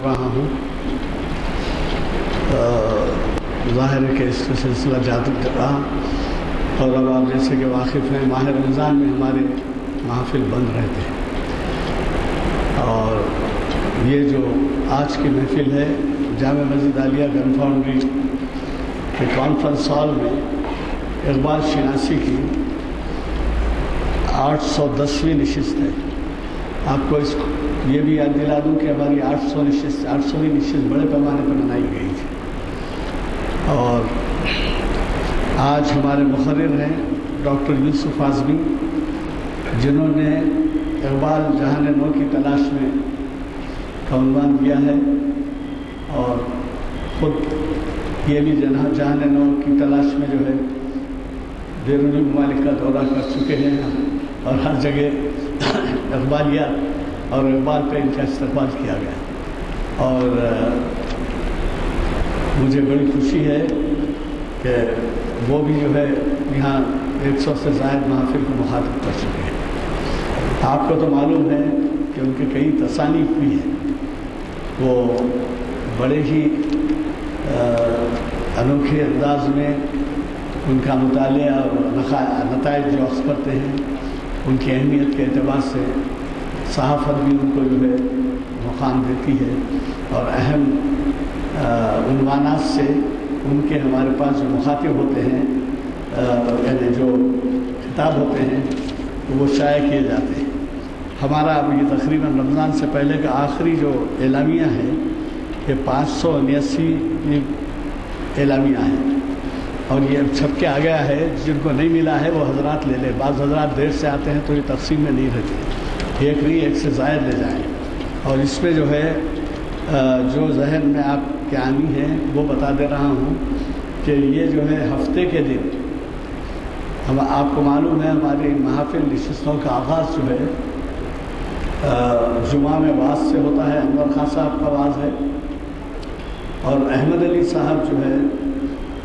رہا ہوں. ظاہر ہے کہ اس کا سلسلہ جاری رہا، اور اب آپ جیسے کہ واقف ہیں ماہ رمضان میں ہمارے محافل بند رہتے ہیں. اور یہ جو آج کی محفل ہے جامع مسجد عالیہ گن فاؤنڈری کے کانفرنس ہال میں اقبال شناسی کی 810ویں نشست ہے. آپ کو یہ بھی یاد دلا دوں کہ ہماری 800ویں نشست بڑے پیمانے پر منائی گئی تھی. اور آج ہمارے مقرر ہیں ڈاکٹر یوسف اعظمی، جنہوں نے اقبال جہان نو کی تلاش میں کا عنوان دیا ہے، اور خود یہ بھی جہان نو کی تلاش میں جو ہے بیرونی ممالک کا دورہ کر چکے ہیں، اور ہر جگہ اقبالیات اور اقبال پہ ان کا استقبال کیا گیا. اور مجھے بڑی خوشی ہے کہ وہ بھی جو ہے یہاں 100 سے زائد محافل کو مخاطب کر چکے ہیں. آپ کو تو معلوم ہے کہ ان کے کئی تصانیف بھی ہیں. وہ بڑے ہی انوکھے انداز میں ان کا مطالعہ اور نتائج جو اخذ کرتے ہیں ان کی اہمیت کے اعتبار سے صحافت بھی ان کو جو ہے مقام دیتی ہے، اور اہم عنوانات سے ان کے ہمارے پاس جو مخاطب ہوتے ہیں یعنی جو خطاب ہوتے ہیں وہ شائع کیے جاتے ہیں. ہمارا اب یہ تقریباً رمضان سے پہلے کا آخری جو اعلامیہ ہے یہ 579 اعلامیہ ہے، اور یہ چھپ کے آ گیا ہے. جن کو نہیں ملا ہے وہ حضرات لے لیں. بعض حضرات دیر سے آتے ہیں تو یہ تقسیم میں نہیں رہتی، ایک نہیں ایک سے زائد لے جائیں. اور اس میں جو ہے جو ذہن میں آپ کے آنی ہے وہ بتا دے رہا ہوں کہ یہ جو ہے ہفتے کے دن آپ کو معلوم ہے ہماری محافل نشستوں کا آغاز جو ہے جمعہ میں واز سے ہوتا ہے. انور خان صاحب کا واز ہے، اور احمد علی صاحب جو ہے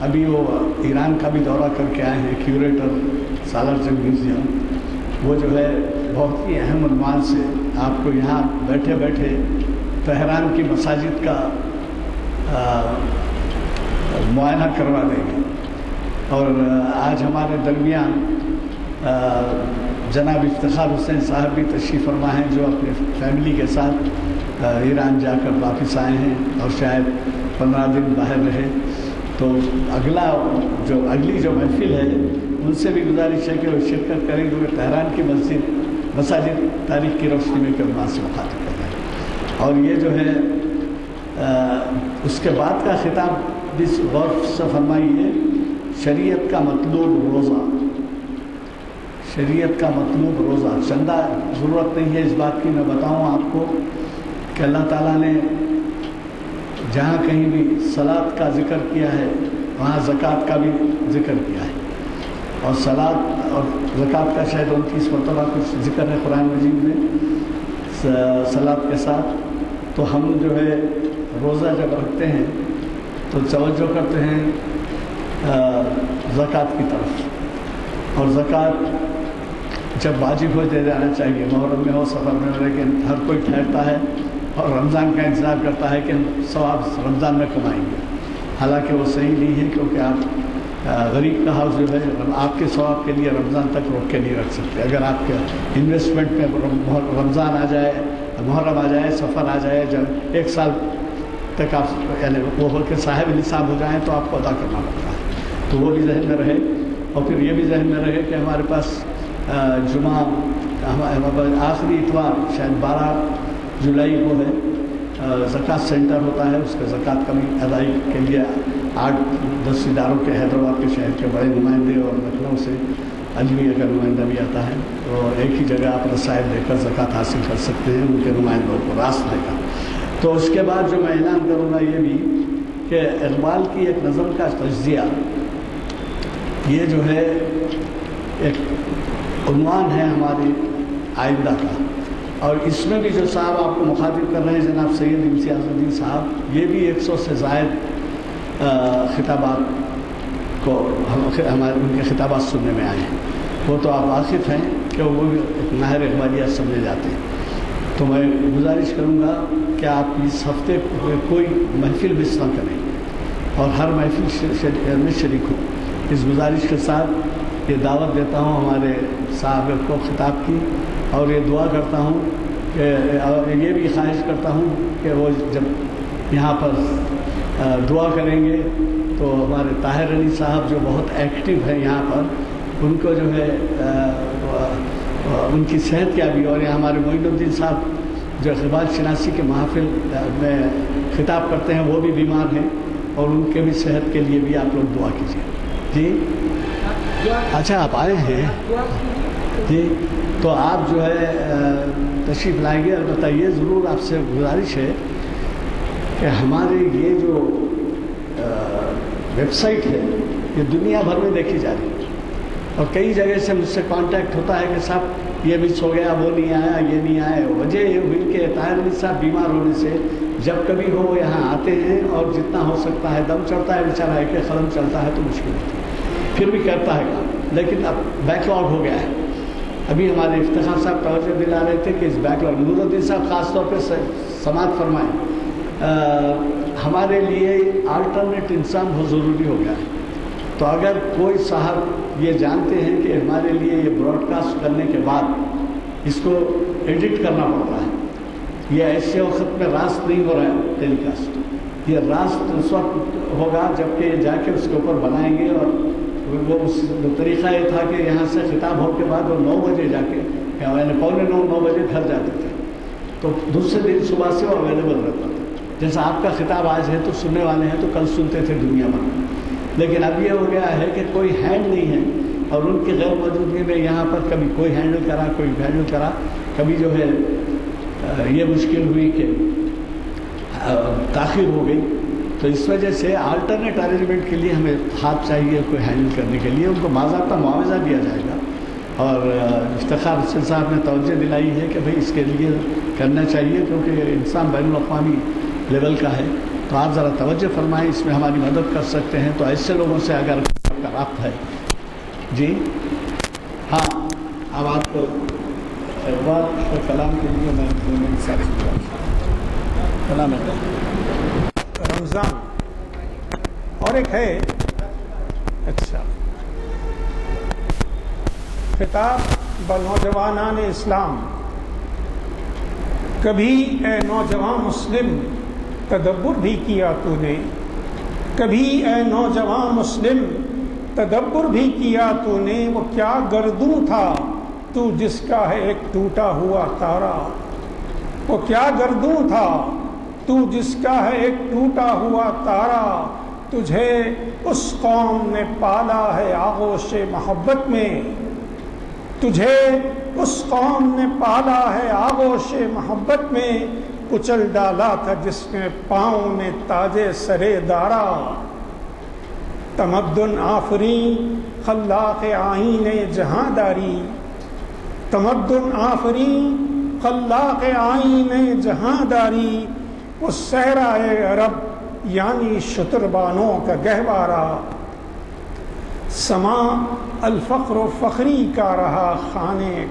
ابھی وہ ایران کا بھی دورہ کر کے آئے ہیں، کیوریٹر سالار جنگ میوزیم. وہ جو ہے بہت ہی اہم عنوان سے آپ کو یہاں بیٹھے بیٹھے تہران کی مساجد کا معائنہ کروا دیں گے. اور آج ہمارے درمیان جناب افتخار حسین صاحب بھی تشریف فرما ہیں، جو اپنے فیملی کے ساتھ ایران جا کر واپس آئے ہیں اور شاید 15 دن باہر رہے. تو اگلی جو محفل ہے ان سے بھی گزارش ہے کہ وہ شرکت کریں، کیونکہ تہران کی مساجد تاریخ کی روشنی میں کے عنوان سے مخاطب کر رہے ہیں. اور یہ جو ہے اس کے بعد کا خطاب بھی غور سے فرمائیے. شریعت کا مطلوب روزہ، شریعت کا مطلوب روزہ. چندہ ضرورت نہیں ہے اس بات کی، میں بتاؤں آپ کو کہ اللہ تعالیٰ نے جہاں کہیں بھی صلاۃ کا ذکر کیا ہے وہاں زکوٰۃ کا بھی ذکر کیا ہے. اور صلاۃ اور زکوٰۃ کا شاید 29 مرتبہ کچھ ذکر ہے قرآن مجید میں صلاۃ کے ساتھ. تو ہم جو ہے روزہ جب رکھتے ہیں تو توجہ کرتے ہیں زکوٰۃ کی طرف. اور زکوٰۃ جب واجب ہو دے جانا چاہیے، محرم میں ہو سفر میں ہو، لیکن ہر کوئی ٹھہرتا ہے اور رمضان کا انتظار کرتا ہے کہ ہم ثواب رمضان میں کمائیں گے. حالانکہ وہ صحیح نہیں ہے، کیونکہ آپ غریب کا حق جو ہے آپ کے ثواب کے لیے رمضان تک روک کے نہیں رکھ سکتے. اگر آپ کے انویسٹمنٹ میں رمضان آ جائے، محرم آ جائے، سفر آ جائے، جب 1 سال تک آپ یعنی وہ ہو کے صاحب نصاب ہو جائیں تو آپ کو ادا کرنا پڑتا ہے. تو وہ بھی ذہن میں رہے. اور پھر یہ بھی ذہن میں رہے کہ ہمارے پاس جمعہ آخری اتوار شاید 12 جولائی کو ہے، زکوٰۃ سینٹر ہوتا ہے. اس کا زکوٰۃ کا بھی ادائیگی کے لیے 8-10 اداروں کے حیدرآباد کے شہر کے بڑے نمائندے اور لکھنؤ سے المیہ کا نمائندہ بھی آتا ہے. تو ایک ہی جگہ آپ رسائل لے کر زکوٰۃ حاصل کر سکتے ہیں ان کے نمائندوں کو راست لے کر. تو اس کے بعد جو میں اعلان کروں گا یہ بھی کہ اقبال کی ایک نظم کا تجزیہ، یہ جو ہے ایک عنوان ہے ہماری آئندہ کا. اور اس میں بھی جو صاحب آپ کو مخاطب کر رہے ہیں جناب سید امتیاز الدین صاحب، یہ بھی 100 سے زائد خطابات کو ہمارے ان کے خطابات سننے میں آئے ہیں. وہ تو آپ واقف ہیں کہ وہ بھی ماہر اقبالیات سمجھے جاتے ہیں. تو میں گزارش کروں گا کہ آپ اس ہفتے کوئی محفل مس نہ کریں اور ہر محفل میں شریک ہوں. اس گزارش کے ساتھ یہ دعوت دیتا ہوں ہمارے صاحب کو خطاب کی، اور یہ دعا کرتا ہوں کہ یہ بھی خواہش کرتا ہوں کہ وہ جب یہاں پر دعا کریں گے تو ہمارے طاہر علی صاحب جو بہت ایکٹیو ہیں یہاں پر، ان کو جو ہے ان کی صحت یابی، اور یہاں ہمارے معین الدین صاحب جو اقبال شناسی کے محافل میں خطاب کرتے ہیں وہ بھی بیمار ہیں، اور ان کے بھی صحت کے لیے بھی آپ لوگ دعا کیجیے. جی اچھا آپ آئے ہیں جی، تو آپ جو ہے تشریف لائیں گے. البتہ یہ ضرور آپ سے گزارش ہے کہ ہمارے یہ جو ویب سائٹ ہے یہ دنیا بھر میں دیکھی جا رہی ہے، اور کئی جگہ سے مجھ سے کانٹیکٹ ہوتا ہے کہ صاحب یہ مس ہو گیا، وہ نہیں آیا، یہ نہیں آیا. وجہ یہ ہوئی کہ طاہر علی صاحب بیمار ہونے سے جب کبھی ہو وہ یہاں آتے ہیں، اور جتنا ہو سکتا ہے دم چڑھتا ہے بیچارہ، ایک قلم چلتا ہے تو مشکل ہوتی ہے، پھر بھی کرتا ہے کام، لیکن اب بیک لاگ ہو گیا ہے. ابھی ہمارے افتخار صاحب توجہ دلا رہے تھے کہ اس بیک لاگ، نور الدین صاحب خاص طور پہ سماعت فرمائیں. ہمارے لیے آلٹرنیٹ انسان بہت ضروری ہو گیا ہے. تو اگر کوئی صاحب یہ جانتے ہیں کہ ہمارے لیے یہ براڈ کاسٹ کرنے کے بعد اس کو ایڈٹ کرنا پڑتا ہے، یہ ایسے وقت میں راست نہیں ہو رہا ہے ٹیلی کاسٹ، یہ راست اس وقت ہوگا جب کہ جا کے اس کے اوپر بنائیں گے. اور وہ اس طریقہ یہ تھا کہ یہاں سے خطاب ہو کے بعد وہ 9 بجے جا کے، یعنی 8:45-9 بجے گھر جاتے تھے، تو دوسرے دن صبح سے وہ اویلیبل رہتا تھا. جیسا آپ کا خطاب آج ہے تو سننے والے ہیں تو کل سنتے تھے دنیا بھر میں. لیکن اب یہ ہو گیا ہے کہ کوئی ہینڈ نہیں ہے، اور ان کی غیر موجودگی میں یہاں پر کبھی کوئی ہینڈل کرا، کوئی ہینڈل کرا، کبھی جو ہے یہ مشکل ہوئی کہ تاخیر ہو گئی. تو اس وجہ سے آلٹرنیٹ ارینجمنٹ کے لیے ہمیں ہاتھ چاہیے کوئی ہینڈل کرنے کے لیے. ان کو باضابطہ معاوضہ دیا جائے گا، اور افتخار حسین صاحب نے توجہ دلائی ہے کہ بھئی اس کے لیے کرنا چاہیے، کیونکہ انسان بین الاقوامی لیول کا ہے. تو آپ ذرا توجہ فرمائیں، اس میں ہماری مدد کر سکتے ہیں. تو ایسے لوگوں سے اگر آپ کا رابطہ ہے. جی ہاں، اب آپ کو اقبال اور کلام کے لیے میں کلام ہے رمضان اور ایک ہے. اچھا، خطاب بنوجوانان اسلام. کبھی اے نوجوان مسلم تدبر بھی کیا تو نے، کبھی اے نوجوان مسلم تدبر بھی کیا تو نے. وہ کیا گردوں تھا تو جس کا ہے ایک ٹوٹا ہوا تارا، وہ کیا گردوں تھا تو جس کا ہے ایک ٹوٹا ہوا تارا. تجھے اس قوم نے پالا ہے آغوش محبت میں، تجھے اس قوم نے پالا ہے آغوش محبت میں. کچل ڈالا تھا جس نے پاؤں میں تاج سرے دارا. تمدن آفرین خلاق آئین جہاں داری، تمدن آفرین خلاق آئین جہاں داری. وہ صحرائے عرب یعنی شتربانوں کا گہوارہ. سما الفقر و فخری کا رہا خانے،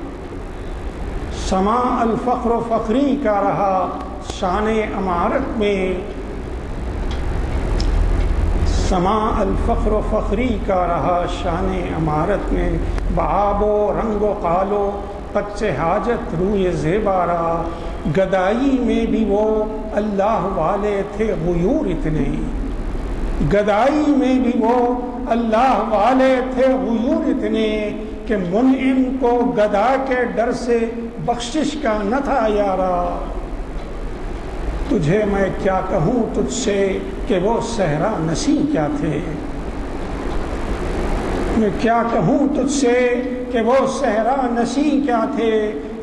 سما الفقر و فخری کا رہا شان امارت میں. سما الفقر و فخری کا رہا شان امارت میں. بآب و رنگ و قالو پچے حاجت روئے زیبارہ. گدائی میں بھی وہ اللہ والے تھے غیور اتنے، گدائی میں بھی وہ اللہ والے تھے غیور اتنے. کہ منعم کو گدا کے ڈر سے بخشش کا نہ تھا یارا. تجھے میں کیا کہوں تجھ سے کہ وہ صحرا نشیں کیا تھے، میں کیا کہوں تجھ سے کہ وہ صحرا نشیں کیا تھے.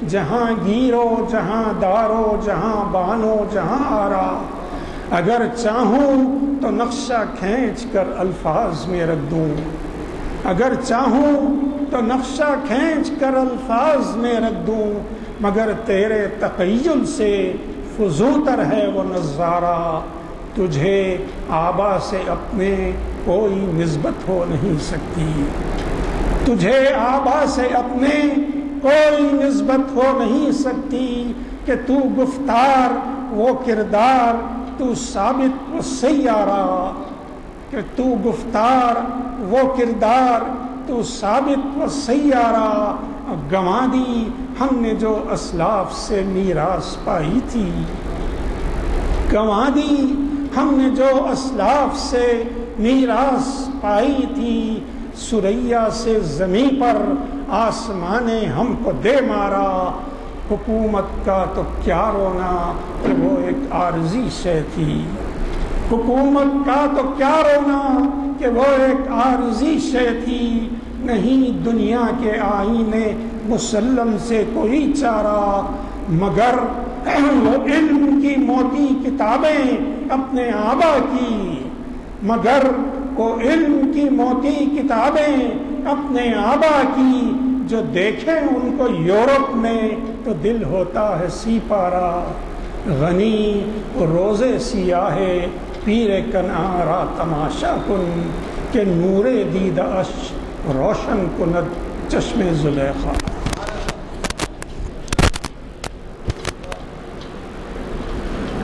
جہاں گیرو جہاں دارو جہاں بانو جہاں آرا. اگر چاہوں تو نقشہ کھینچ کر الفاظ میں رکھ دوں، اگر چاہوں تو نقشہ کھینچ کر الفاظ میں رکھ دوں. مگر تیرے تخیل سے فزوتر ہے وہ نظارہ. تجھے آبا سے اپنے کوئی نسبت ہو نہیں سکتی، تجھے آبا سے اپنے کوئی نسبت ہو نہیں سکتی کہ تو گفتار وہ کردار تو ثابت وہ سیارہ، کہ تو گفتار وہ کردار تو ثابت و سیارہ، گنوا دی ہم نے جو اسلاف سے میراث پائی تھی، گنوا دی ہم نے جو اسلاف سے میراث پائی تھی، سریا سے زمین پر آسمان نے ہم کو دے مارا، حکومت کا تو کیا رونا کہ وہ ایک عارضی شے تھی، حکومت کا تو کیا رونا کہ وہ ایک عارضی شے تھی، نہیں دنیا کے آئینے مسلم سے کوئی چارہ، مگر وہ علم کی موٹی کتابیں اپنے آبا کی، مگر وہ علم کی موٹی کتابیں اپنے آبا کی، جو دیکھیں ان کو یورپ میں تو دل ہوتا ہے سی پارا، غنی روزے سیاہ پیر کنارا تماشا کن، کہ نور دید اش روشن کند چشم زلیخا۔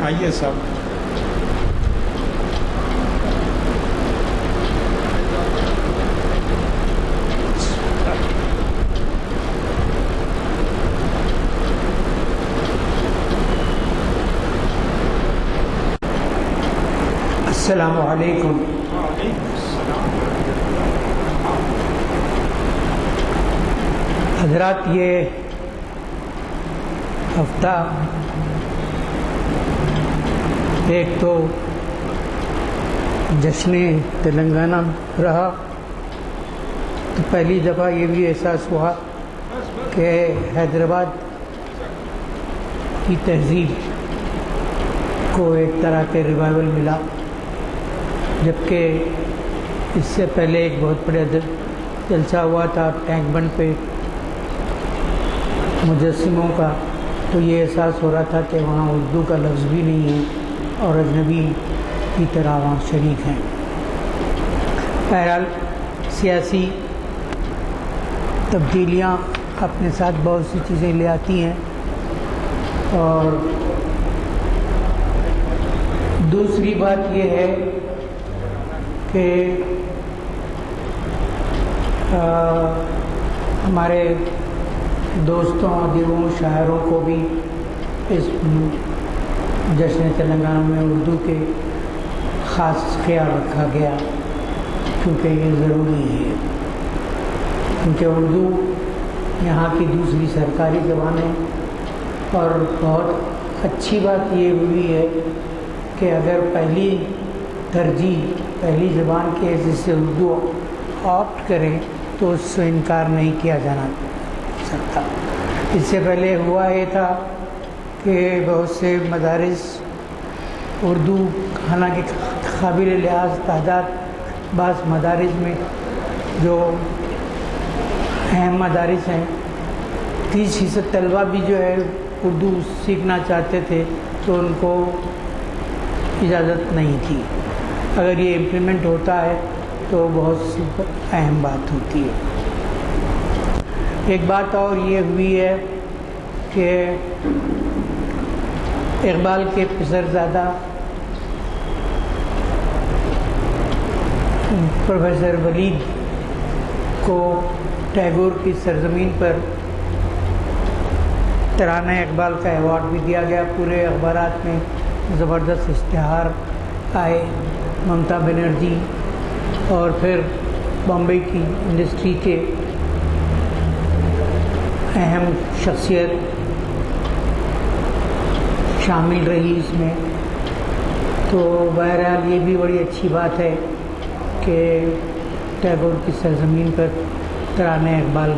آئیے سب السلام علیکم۔ حضرات، یہ ہفتہ ایک تو جشن تلنگانہ رہا، تو پہلی دفعہ یہ بھی احساس ہوا کہ حیدرآباد کی تہذیب کو ایک طرح کے ریوائول ملا، جبکہ اس سے پہلے ایک بہت بڑا جلسہ ہوا تھا ٹینک بند پہ مجسموں کا، تو یہ احساس ہو رہا تھا کہ وہاں اردو کا لفظ بھی نہیں ہے اور اجنبی کی طرح وہاں شریک ہیں۔ بہرحال سیاسی تبدیلیاں اپنے ساتھ بہت سی چیزیں لے آتی ہیں، اور دوسری بات یہ ہے کہ ہمارے دوستوں ادیبوں شاعروں کو بھی اس جشن تلنگانہ میں اردو کے خاص خیال رکھا گیا، کیونکہ یہ ضروری ہے، کیونکہ اردو یہاں کی دوسری سرکاری زبان ہے، اور بہت اچھی بات یہ ہوئی ہے کہ اگر پہلی ترجیح پہلی زبان کے حیثیت سے اردو آپٹ کریں تو اس سے انکار نہیں کیا جانا سکتا۔ اس سے پہلے ہوا یہ تھا کہ بہت سے مدارس اردو حالانکہ قابل لحاظ تعداد بعض مدارس میں جو اہم مدارس ہیں 30% طلبہ بھی جو ہے اردو سیکھنا چاہتے تھے تو ان کو اجازت نہیں تھی۔ اگر یہ امپلیمنٹ ہوتا ہے تو بہت سی اہم بات ہوتی ہے۔ ایک بات اور یہ ہوئی ہے کہ اقبال کے پسرزادہ پروفیسر ولید کو ٹیگور کی سرزمین پر ترانہ اقبال کا ایوارڈ بھی دیا گیا۔ پورے اخبارات میں زبردست اشتہار آئے۔ ممتا بنرجی اور پھر بامبے کی انڈسٹری کے اہم شخصیت شامل رہی اس میں، تو بہرحال یہ بھی بڑی اچھی بات ہے کہ ٹیگور کی سرزمین پر ترانہ اقبال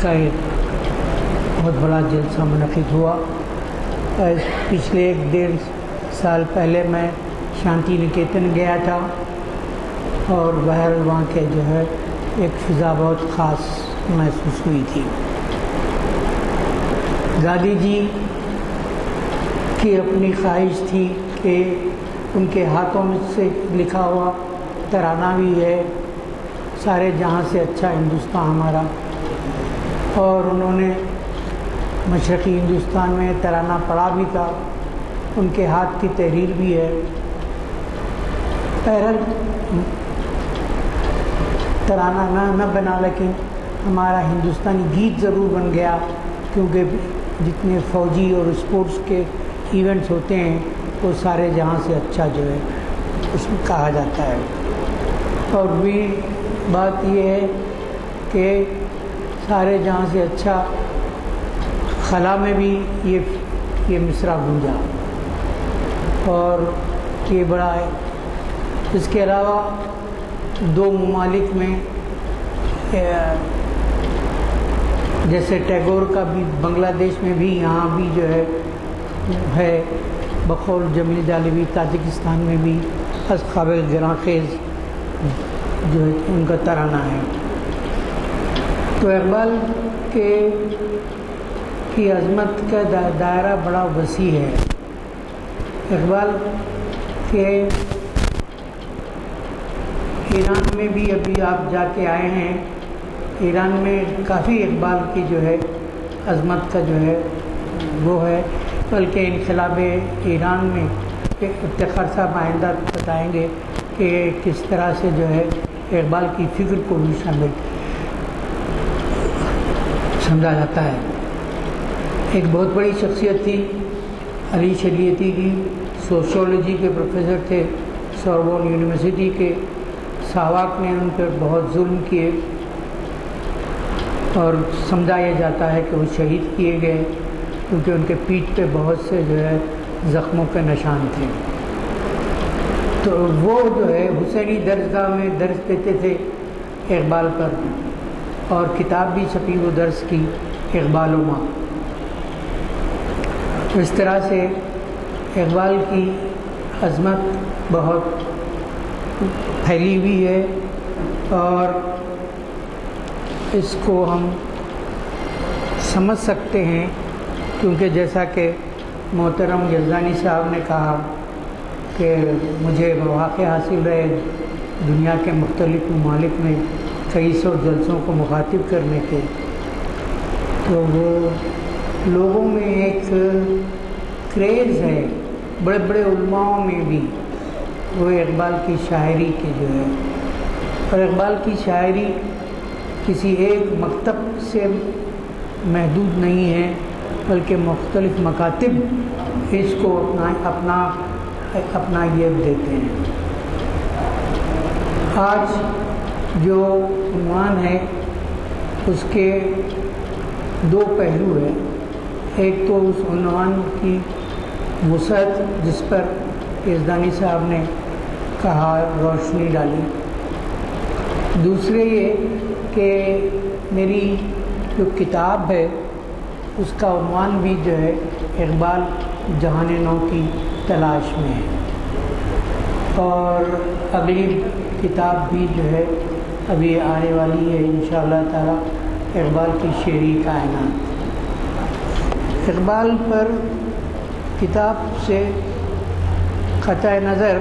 کا ایک بہت بڑا جلسہ منعقد ہوا۔ پچھلے 1.5 سال پہلے میں شانتی نکیتن گیا تھا، اور بہرحال وہاں کے جو ہے ایک فضا بہت خاص محسوس ہوئی تھی۔ گاندھی جی کی اپنی خواہش تھی کہ ان کے ہاتھوں میں سے لکھا ہوا ترانہ بھی ہے، سارے جہاں سے اچھا ہندوستان ہمارا، اور انہوں نے مشرقی ہندوستان میں ترانہ پڑھا بھی تھا، ان کے ہاتھ کی تحریر بھی ہے۔ بہرحال ترانہ نہ بنا لیکن ہمارا ہندوستانی گیت ضرور بن گیا، کیونکہ جتنے فوجی اور اسپورٹس کے ایونٹس ہوتے ہیں وہ سارے جہاں سے اچھا جو ہے اس میں کہا جاتا ہے۔ اور بھی بات یہ ہے کہ سارے جہاں سے اچھا خلا میں بھی یہ مصرع گونجا اور یہ بڑا ہے۔ اس کے علاوہ دو ممالک میں جیسے ٹیگور کا بھی بنگلہ دیش میں بھی، یہاں بھی جو ہے بقول جمیل جالبی تاجکستان میں بھی از قابل گراں خیز جو ہے ان کا ترانہ ہے۔ تو اقبال کی عظمت کا دائرہ بڑا وسیع ہے۔ اقبال کے ایران میں بھی ابھی آپ جا کے آئے ہیں، ایران میں کافی اقبال کی جو ہے عظمت کا جو ہے وہ ہے، بلکہ انقلاب ایران میں افتخار صاحب آئندہ بتائیں گے کہ کس طرح سے جو ہے اقبال کی فکر کو بھی شامل سمجھا جاتا ہے۔ ایک بہت بڑی شخصیت تھی علی شریعتی کی، سوشیولوجی کے پروفیسر تھے سوربون یونیورسٹی کے۔ ساواک نے ان پر بہت ظلم کیے اور سمجھا یہ جاتا ہے کہ وہ شہید کیے گئے کیونکہ ان کے پیٹھ پہ بہت سے جو ہے زخموں کے نشان تھے۔ تو وہ جو ہے حسینی درسگاہ میں درس دیتے تھے اقبال پر، اور کتاب بھی چھپی وہ درس کی، اقبال و ماں۔ اس طرح سے اقبال کی عظمت بہت پھیلی ہوئی ہے اور اس کو ہم سمجھ سکتے ہیں کیونکہ جیسا کہ محترم یزدانی صاحب نے کہا کہ مجھے مواقع حاصل رہے دنیا کے مختلف ممالک میں کئی سو جلسوں کو مخاطب کرنے کے، تو وہ لوگوں میں ایک کریز ہے، بڑے بڑے علماؤں میں بھی، وہ اقبال کی شاعری کی جو ہے، اور اقبال کی شاعری کسی ایک مکتب سے محدود نہیں ہے بلکہ مختلف مکاتب اس کو اپنا یہ دیتے ہیں۔ آج جو عنوان ہے اس کے دو پہلو ہیں، ایک تو اس عنوان کی وسعت جس پر یزدانی صاحب نے کہا روشنی ڈالی، دوسرے یہ کہ میری جو کتاب ہے اس کا عنوان بھی جو ہے اقبال جہان نو کی تلاش میں ہے، اور اگلی کتاب بھی جو ہے ابھی آنے والی ہے انشاءاللہ تعالی، اقبال کی شعری کائنات۔ اقبال پر کتاب سے قطع نظر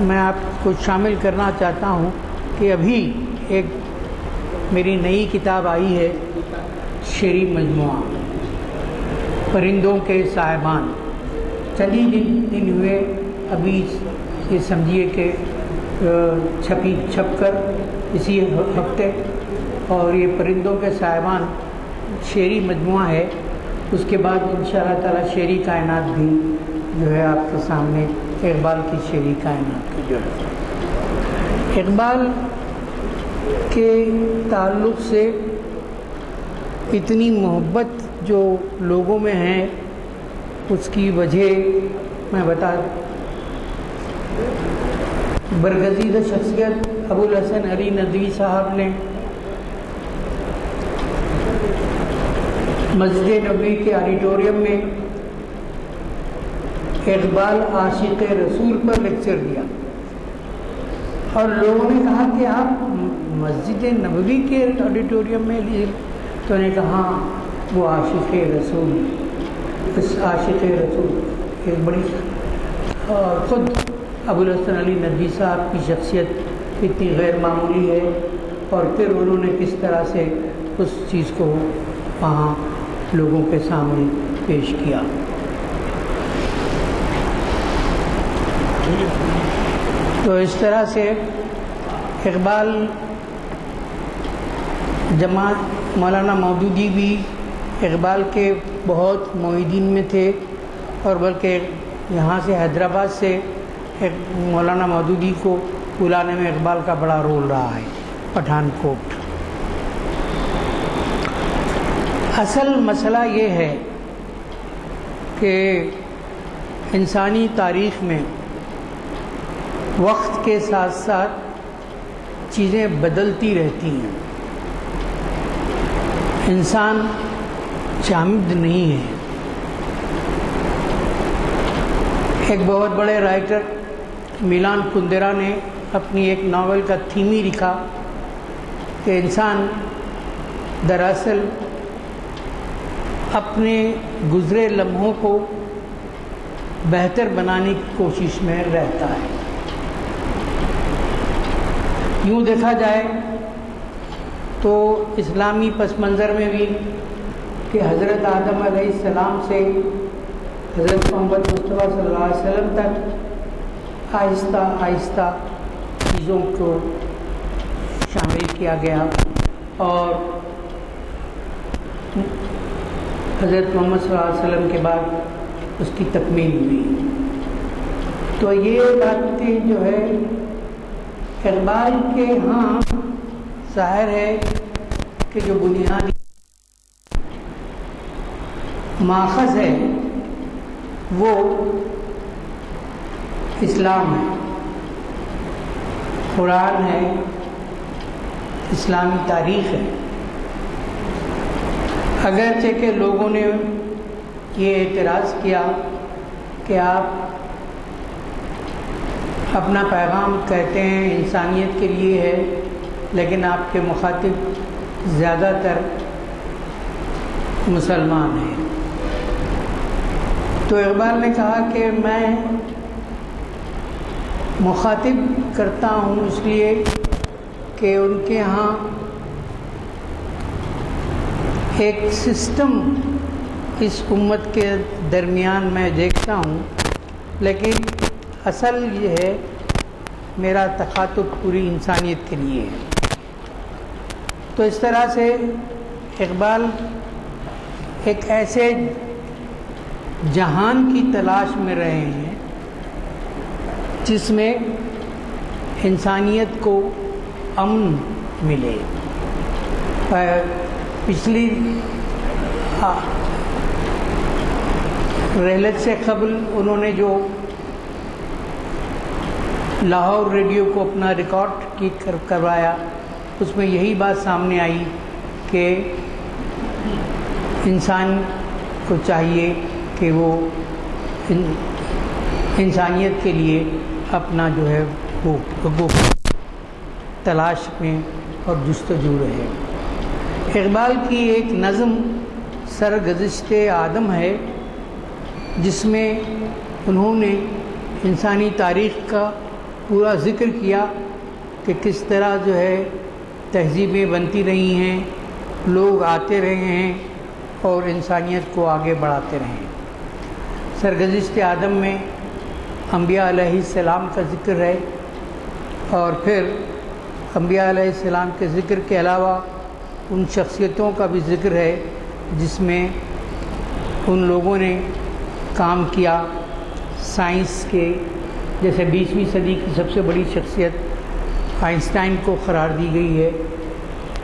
میں آپ کو شامل کرنا چاہتا ہوں کہ ابھی ایک میری نئی کتاب آئی ہے، شعری مجموعہ پرندوں کے صاحبان، چلی دن ہوئے ابھی یہ سمجھیے کہ چھپ کر اسی ہفتے، اور یہ پرندوں کے صاحبان شعری مجموعہ ہے۔ اس کے بعد انشاءاللہ تعالی شعری کائنات بھی جو ہے آپ کے سامنے، اقبال کی شعری کائنات کی جو ہے۔ اقبال کے تعلق سے اتنی محبت جو لوگوں میں ہے اس کی وجہ میں بتا، برگزیدہ شخصیت ابو الحسن علی ندوی صاحب نے مسجد نبوی کے آڈیٹوریم میں اقبال عاشق رسول پر لیکچر دیا، اور لوگوں نے کہا کہ آپ مسجد نبوی کے آڈیٹوریم میں لیے، تو نے کہا وہ عاشق رسول، اس عاشق رسول ایک بڑی، اور خود ابو الحسن علی ندوی صاحب کی شخصیت اتنی غیر معمولی ہے اور پھر انہوں نے کس طرح سے اس چیز کو وہاں لوگوں کے سامنے پیش کیا۔ تو اس طرح سے اقبال جماعت مولانا مودودی بھی اقبال کے بہت معیدین میں تھے، اور بلکہ یہاں سے حیدرآباد سے مولانا مودودی کو بلانے میں اقبال کا بڑا رول رہا ہے، پٹھان کوٹ۔ اصل مسئلہ یہ ہے کہ انسانی تاریخ میں وقت کے ساتھ ساتھ چیزیں بدلتی رہتی ہیں، انسان جامد نہیں ہے۔ ایک بہت بڑے رائٹر میلان کندرا نے اپنی ایک ناول کا تھیم ہی لکھا کہ انسان دراصل اپنے گزرے لمحوں کو بہتر بنانے کی کوشش میں رہتا ہے۔ یوں دیکھا جائے تو اسلامی پس منظر میں بھی کہ حضرت آدم علیہ السلام سے حضرت محمد مصطفیٰ صلی اللہ علیہ وسلم تک آہستہ آہستہ چیزوں کو شامل کیا گیا، اور حضرت محمد صلی اللہ علیہ وسلم کے بعد اس کی تکمیل ہوئی۔ تو یہ باتیں جو ہے اقبال کے ہاں ظاہر ہے کہ جو بنیادی ماخذ ہے وہ اسلام ہے، قرآن ہے، اسلامی تاریخ ہے۔ اگرچہ کہ لوگوں نے یہ اعتراض کیا کہ آپ اپنا پیغام کہتے ہیں انسانیت کے لیے ہے، لیکن آپ کے مخاطب زیادہ تر مسلمان ہیں۔ تو اقبال نے کہا کہ میں مخاطب کرتا ہوں اس لیے کہ ان کے ہاں ایک سسٹم اس امت کے درمیان میں دیکھتا ہوں، لیکن اصل یہ ہے میرا تخاطب پوری انسانیت کے لیے ہے۔ تو اس طرح سے اقبال ایک ایسے جہان کی تلاش میں رہے ہیں جس میں انسانیت کو امن ملے۔ پچھلی رحلت سے قبل انہوں نے جو لاہور ریڈیو کو اپنا ریکارڈ کروایا، اس میں یہی بات سامنے آئی کہ انسان کو چاہیے کہ وہ انسانیت کے لیے اپنا جو ہے وہ تلاش میں اور جستجو رہے۔ اقبال کی ایک نظم سرگزشت آدم ہے جس میں انہوں نے انسانی تاریخ کا پورا ذکر کیا کہ کس طرح جو ہے تہذیبیں بنتی رہی ہیں، لوگ آتے رہے ہیں اور انسانیت کو آگے بڑھاتے رہے ہیں۔ سرگزشت آدم میں انبیاء علیہ السلام کا ذکر ہے، اور پھر انبیاء علیہ السلام کے ذکر کے علاوہ ان شخصیتوں کا بھی ذکر ہے جس میں ان لوگوں نے کام کیا سائنس کے، جیسے 20ویں صدی کی سب سے بڑی شخصیت آئنسٹائن کو قرار دی گئی ہے۔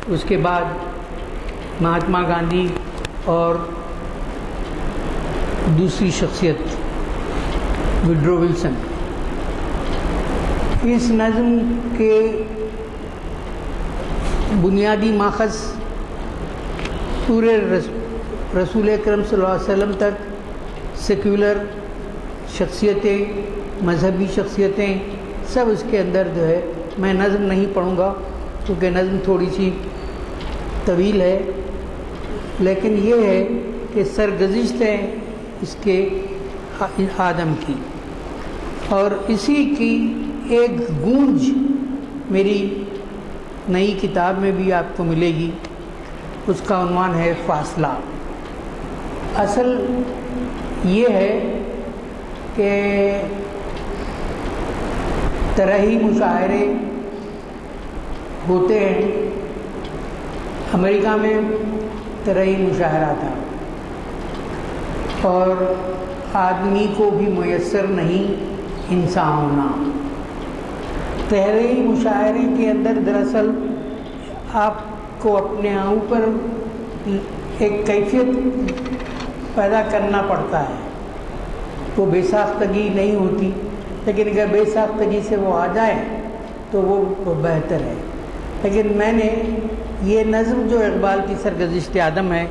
اس کے بعد مہاتما گاندھی اور دوسری شخصیت وڈرو ولسن۔ اس نظم کے بنیادی ماخذ پورے رسول اکرم صلی اللہ علیہ وسلم تک سیکولر شخصیتیں، مذہبی شخصیتیں سب اس کے اندر جو ہے۔ میں نظم نہیں پڑھوں گا کیونکہ نظم تھوڑی سی طویل ہے، لیکن یہ ہے کہ سرگزشت ہے اس کے آدم کی، اور اسی کی ایک گونج میری نئی کتاب میں بھی آپ کو ملے گی، اس کا عنوان ہے فاصلہ۔ اصل یہ ہے کہ طرحی مشاعرے ہوتے ہیں۔ امریکہ میں طرحی مشاعرہ تھا اور آدمی کو بھی میسر نہیں انسان ہونا۔ طرحی مشاعرے کے اندر دراصل آپ کو اپنے اوپر ایک کیفیت پیدا کرنا پڑتا ہے۔ وہ بے ساختگی نہیں ہوتی، لیکن اگر بے ساختگی سے وہ آ جائے تو وہ بہتر ہے۔ لیکن میں نے یہ نظم جو اقبال کی سرگزشت آدم ہے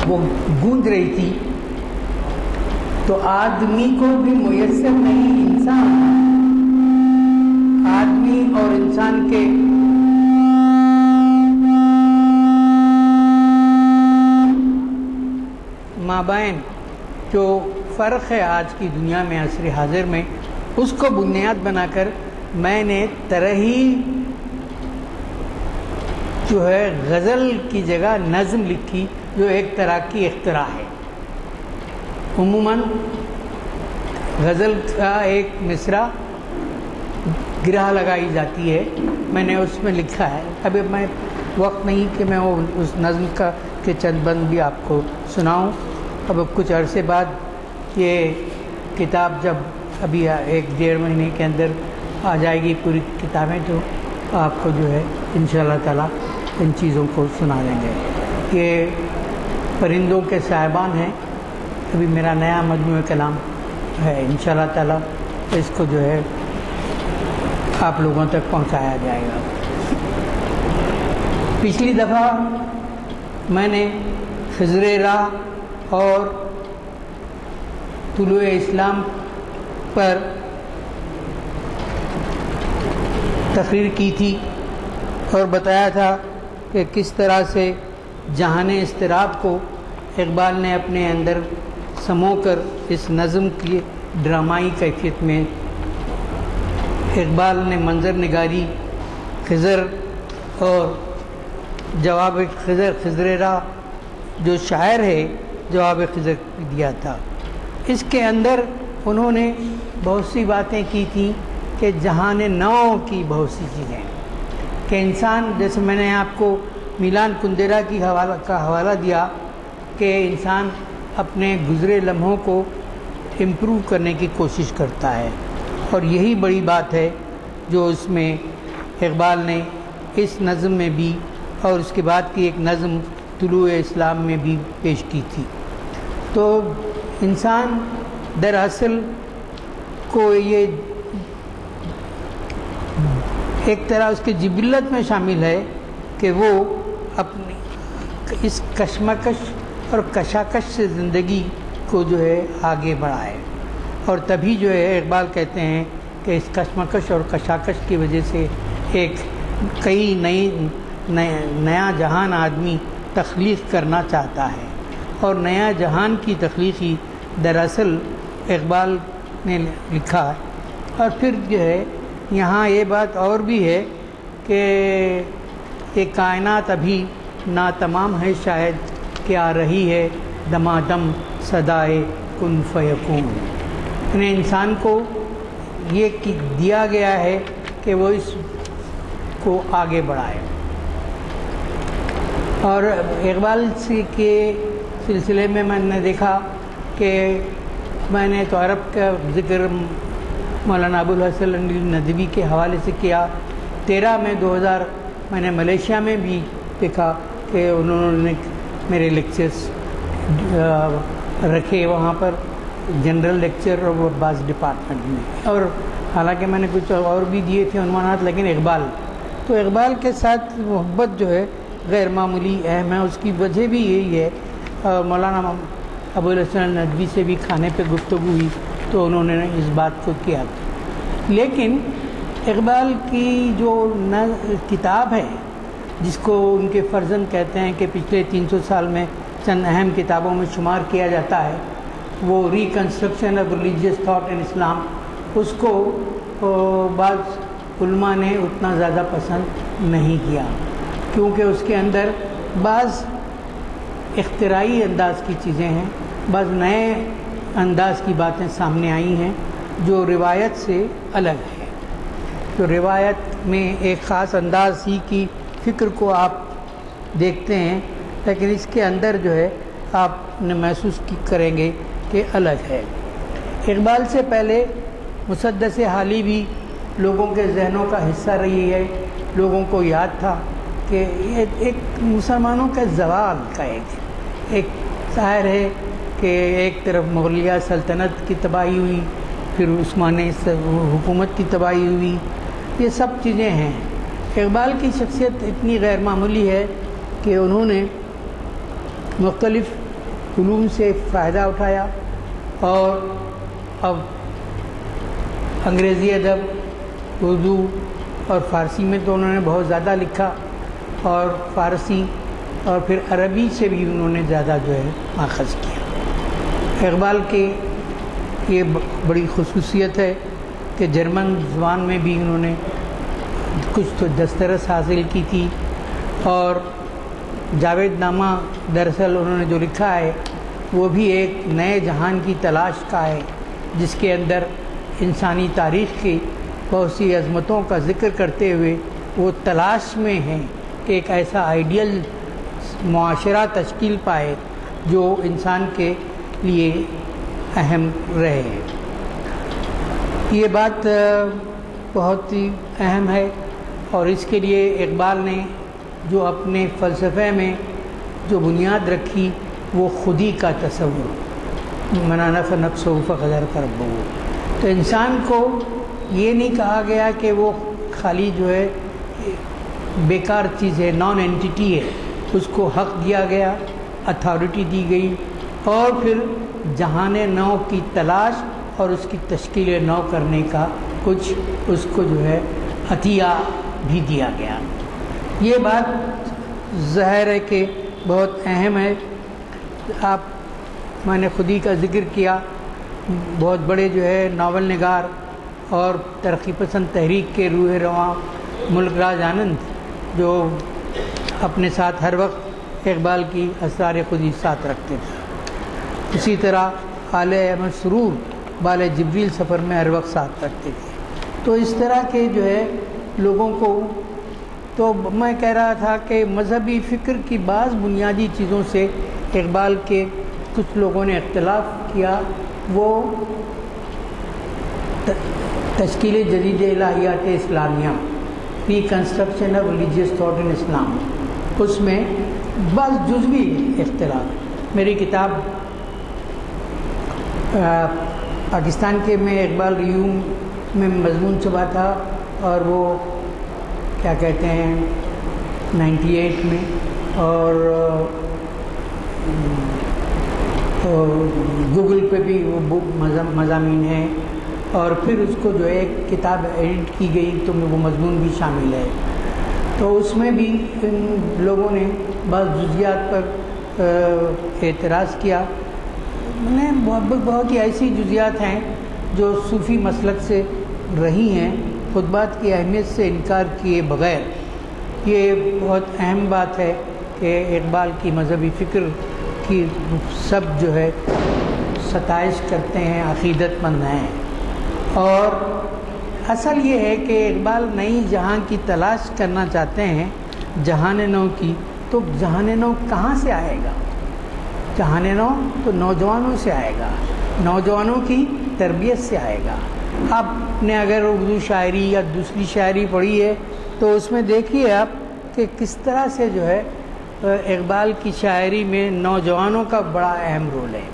وہ گونج رہی تھی، تو آدمی کو بھی میسر نہیں انسان، آدمی اور انسان کے مابین جو فرق ہے آج کی دنیا میں عصر حاضر میں، اس کو بنیاد بنا کر میں نے طرحی جو ہے غزل کی جگہ نظم لکھی، جو ایک طرح کی اختراع ہے۔ عموماً غزل کا ایک مصرع گرہ لگائی جاتی ہے، میں نے اس میں لکھا ہے۔ ابھی میں وقت نہیں کہ میں وہ اس نظم کا کے چند بند بھی آپ کو سناؤں۔ اب کچھ عرصے بعد یہ کتاب جب ابھی 1-1.5 مہینے کے اندر آ جائے گی پوری کتابیں، تو آپ کو جو ہے انشاءاللہ تعالیٰ ان چیزوں کو سنا دیں گے۔ یہ پرندوں کے صاحبان ہیں، ابھی میرا نیا مجموعہ کلام ہے، انشاءاللہ تعالیٰ اس کو جو ہے آپ لوگوں تک پہنچایا جائے گا۔ پچھلی دفعہ میں نے خضر راہ اور طلوع اسلام پر تقریر کی تھی اور بتایا تھا کہ کس طرح سے جہان اضطراب کو اقبال نے اپنے اندر سمو کر اس نظم کی ڈرامائی کیفیت میں اقبال نے منظر نگاری خضر اور جواب خضر راہ جو شاعر ہے جواب خضر دیا تھا۔ اس کے اندر انہوں نے بہت سی باتیں کی تھیں کہ جہان نو کی بہت سی چیزیں، کہ انسان، جیسے میں نے آپ کو میلان کندرا کا حوالہ دیا کہ انسان اپنے گزرے لمحوں کو امپروو کرنے کی کوشش کرتا ہے، اور یہی بڑی بات ہے جو اس میں اقبال نے اس نظم میں بھی اور اس کے بعد کی ایک نظم طلوع اسلام میں بھی پیش کی تھی۔ تو انسان دراصل کو یہ ایک طرح اس کے جبلت میں شامل ہے کہ وہ اپنی اس کشمکش اور کشاکش سے زندگی کو جو ہے آگے بڑھائے، اور تبھی جو ہے اقبال کہتے ہیں کہ اس کشمکش اور کشاکش کی وجہ سے ایک کئی نیا جہان آدمی تخلیق کرنا چاہتا ہے، اور نیا جہان کی تخلیقی دراصل اقبال نے لکھا ہے۔ اور پھر جو ہے یہاں یہ بات اور بھی ہے کہ یہ کائنات ابھی ناتمام ہے شاید کہ آ رہی ہے دمادم صدائے کن فیکون، یعنی انسان کو یہ دیا گیا ہے کہ وہ اس کو آگے بڑھائے۔ اور اقبال کے سلسلے میں میں نے دیکھا کہ میں نے تو عرب کا ذکر مولانا ابوالحسن ندوی کے حوالے سے کیا۔ 13 میں 2000 میں نے ملیشیا میں بھی دیکھا کہ انہوں نے میرے لیکچرز رکھے وہاں پر، جنرل لیکچر اور بعض ڈپارٹمنٹ میں، اور حالانکہ میں نے کچھ اور بھی دیے تھے عنوانات، لیکن تو اقبال کے ساتھ محبت جو ہے غیر معمولی اہم ہے۔ اس کی وجہ بھی یہی ہے، مولانا ابوالحسن ندوی سے بھی کھانے پہ گفتگو ہوئی تو انہوں نے اس بات کو کیا تھا۔ لیکن اقبال کی جو کتاب ہے جس کو ان کے فرزند کہتے ہیں کہ پچھلے 300 سال میں چند اہم کتابوں میں شمار کیا جاتا ہے، وہ reconstruction of religious thought in Islam, اس کو بعض علماء نے اتنا زیادہ پسند نہیں کیا، کیونکہ اس کے اندر بعض اختراعی انداز کی چیزیں ہیں، بعض نئے انداز کی باتیں سامنے آئی ہیں جو روایت سے الگ ہے۔ تو روایت میں ایک خاص انداز ہی کی فکر کو آپ دیکھتے ہیں، لیکن اس کے اندر جو ہے آپ نے محسوس کریں گے کہ الگ ہے۔ اقبال سے پہلے مسدس حالی بھی لوگوں کے ذہنوں کا حصہ رہی ہے، لوگوں کو یاد تھا کہ یہ ایک مسلمانوں کا زوال کا ایک ظاہر ہے کہ ایک طرف مغلیہ سلطنت کی تباہی ہوئی، پھر عثمانی حکومت کی تباہی ہوئی، یہ سب چیزیں ہیں۔ اقبال کی شخصیت اتنی غیر معمولی ہے کہ انہوں نے مختلف علوم سے فائدہ اٹھایا، اور اب انگریزی ادب، اردو اور فارسی میں تو انہوں نے بہت زیادہ لکھا، اور فارسی اور پھر عربی سے بھی انہوں نے زیادہ جو ہے ماخذ کیا۔ اقبال کے یہ بڑی خصوصیت ہے کہ جرمن زبان میں بھی انہوں نے کچھ تو دسترس حاصل کی تھی، اور جاوید نامہ دراصل انہوں نے جو لکھا ہے وہ بھی ایک نئے جہان کی تلاش کا ہے، جس کے اندر انسانی تاریخ کی بہت سی عظمتوں کا ذکر کرتے ہوئے وہ تلاش میں ہیں کہ ایک ایسا آئیڈیل معاشرہ تشکیل پائے جو انسان کے لیے اہم رہے۔ یہ بات بہت ہی اہم ہے، اور اس کے لیے اقبال نے جو اپنے فلسفے میں جو بنیاد رکھی وہ خودی کا تصور، من عرف نفسہ فقد عرف ربہ۔ تو انسان کو یہ نہیں کہا گیا کہ وہ خالی جو ہے بیکار چیز ہے، نان اینٹیٹی ہے، اس کو حق دیا گیا، اتھارٹی دی گئی، اور پھر جہان نو کی تلاش اور اس کی تشکیل نو کرنے کا کچھ اس کو جو ہے عطیہ بھی دیا گیا۔ یہ بات ظاہر ہے کہ بہت اہم ہے۔ میں نے خودی کا ذکر کیا، بہت بڑے جو ہے ناول نگار اور ترقی پسند تحریک کے روح رواں ملک راج آنند، جو اپنے ساتھ ہر وقت اقبال کی اسرار خودی ساتھ رکھتے تھے، اسی طرح آل احمد سرور بال جبریل سفر میں ہر وقت ساتھ رکھتے تھے۔ تو اس طرح کے جو ہے لوگوں کو، تو میں کہہ رہا تھا کہ مذہبی فکر کی بعض بنیادی چیزوں سے اقبال کے کچھ لوگوں نے اختلاف کیا، وہ تشکیل جدید الہیات اسلامیہ، reconstruction of religious thought in Islam, اس میں بعض جزوی اختلاف۔ میری کتاب پاکستان کے میں اقبال ریوم میں مضمون چھپا تھا، اور وہ کیا کہتے ہیں 98 میں، اور گوگل پہ بھی وہ بک مضامین ہیں، اور پھر اس کو جو ہے ایک کتاب ایڈٹ کی گئی تو وہ مضمون بھی شامل ہے۔ تو اس میں بھی لوگوں نے بعض جزیات پر اعتراض کیا۔ میں بہت ہی ایسی جزیات ہیں جو صوفی مسلک سے رہی ہیں، خطبات کی اہمیت سے انکار کیے بغیر۔ یہ بہت اہم بات ہے کہ اقبال کی مذہبی فکر کی سب جو ہے ستائش کرتے ہیں، عقیدت مند ہیں، اور اصل یہ ہے کہ اقبال نئی جہاں کی تلاش کرنا چاہتے ہیں، جہان نو کی۔ تو جہان نو کہاں سے آئے گا؟ جہان نو تو نوجوانوں سے آئے گا، نوجوانوں کی تربیت سے آئے گا۔ آپ نے اگر اردو شاعری یا دوسری شاعری پڑھی ہے تو اس میں دیکھیے آپ کہ کس طرح سے جو ہے اقبال کی شاعری میں نوجوانوں کا بڑا اہم رول ہے۔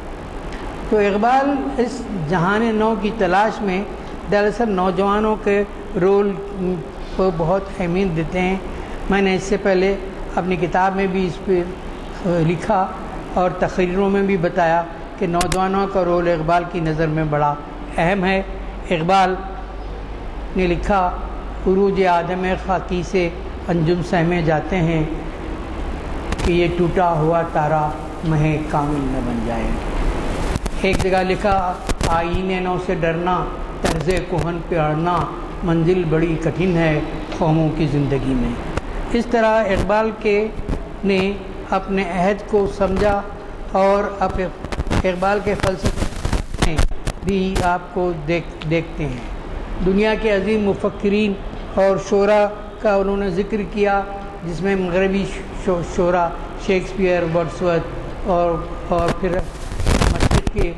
تو اقبال اس جہان نو کی تلاش میں دراصل نوجوانوں کے رول کو بہت اہمیت دیتے ہیں۔ میں نے اس سے پہلے اپنی کتاب میں بھی اس پہ لکھا اور تقریروں میں بھی بتایا کہ نوجوانوں کا رول اقبال کی نظر میں بڑا اہم ہے۔ اقبال نے لکھا، عروج آدم خاکی سے انجم سہمے جاتے ہیں کہ یہ ٹوٹا ہوا تارا مہ کامل نہ بن جائے۔ ایک جگہ لکھا، آئینے نو سے ڈرنا، طرز کہن پہ اڑنا، منزل بڑی کٹھن ہے قوموں کی زندگی میں۔ اس طرح اقبال نے اپنے عہد کو سمجھا اور اقبال کے فلسفے میں بھی آپ کو دیکھتے ہیں۔ دنیا کے عظیم مفکرین اور شعراء کا انہوں نے ذکر کیا، جس میں مغربی شعراء شیکسپیئر، ورڈسورتھ اور پھر مشرق کے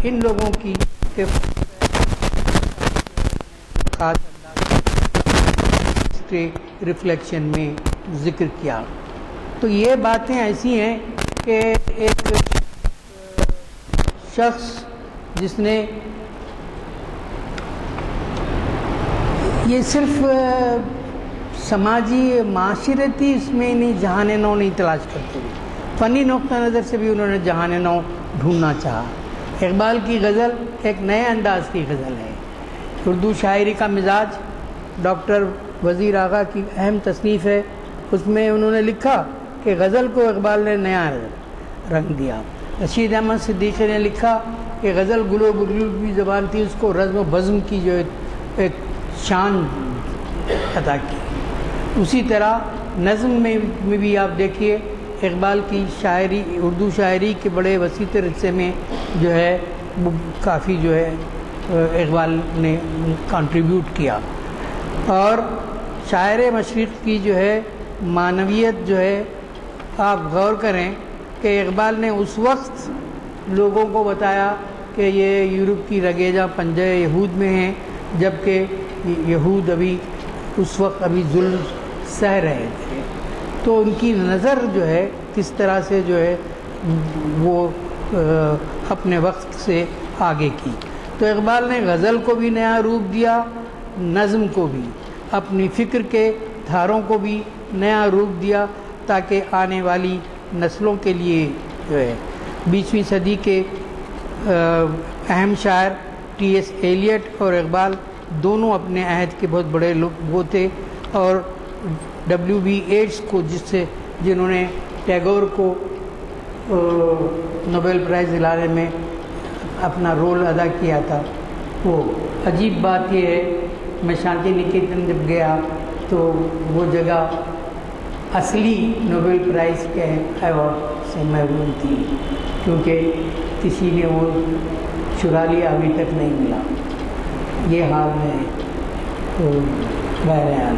ان لوگوں کی خاص ریفلیکشن میں ذکر کیا۔ تو یہ باتیں ایسی ہیں کہ ایک شخص جس نے یہ صرف سماجی معاشرتی اس میں نہیں جہان نو نہیں تلاش کرتے ہوئے، فنی نقطہ نظر سے بھی انہوں نے جہان نو ڈھونڈنا چاہا۔ اقبال کی غزل ایک نئے انداز کی غزل ہے۔ اردو شاعری کا مزاج ڈاکٹر وزیر آغا کی اہم تصنیف ہے، اس میں انہوں نے لکھا کہ غزل کو اقبال نے نیا رنگ دیا۔ رشید احمد صدیقی نے لکھا کہ غزل گل و بلبل زبان تھی، اس کو رزم و بزم کی جو ایک شان عطا کی۔ اسی طرح نظم میں بھی آپ دیکھیے اقبال کی شاعری، اردو شاعری کے بڑے وسیع رسے میں جو ہے وہ کافی جو ہے اقبال نے کنٹریبیوٹ کیا۔ اور شاعر مشرق کی جو ہے معنویت جو ہے آپ غور کریں کہ اقبال نے اس وقت لوگوں کو بتایا کہ یہ یورپ کی رگیجہ پنجہ یہود میں ہیں، جبکہ یہود ابھی اس وقت ابھی ظلم سہ رہے تھے۔ تو ان کی نظر جو ہے کس طرح سے جو ہے وہ اپنے وقت سے آگے کی۔ تو اقبال نے غزل کو بھی نیا روپ دیا، نظم کو بھی، اپنی فکر کے دھاروں کو بھی نیا روپ دیا، تاکہ آنے والی نسلوں کے لیے جو ہے 20ویں صدی کے اہم شاعر ٹی ایس ایلیٹ اور اقبال دونوں اپنے عہد کے بہت بڑے لوگ وہ تھے، اور ڈبلیو بی ایٹس کو جنہوں نے ٹیگور کو نوبل پرائز دلانے میں اپنا رول ادا کیا تھا۔ وہ عجیب بات یہ ہے، میں شانتی نکیتن جب گیا تو وہ جگہ اصلی نوبل پرائز کے ایوارڈ سے محروم تھی، کیونکہ کسی نے وہ چرا لیا، ابھی تک نہیں ملا۔ یہ حال ہے تو بہرحال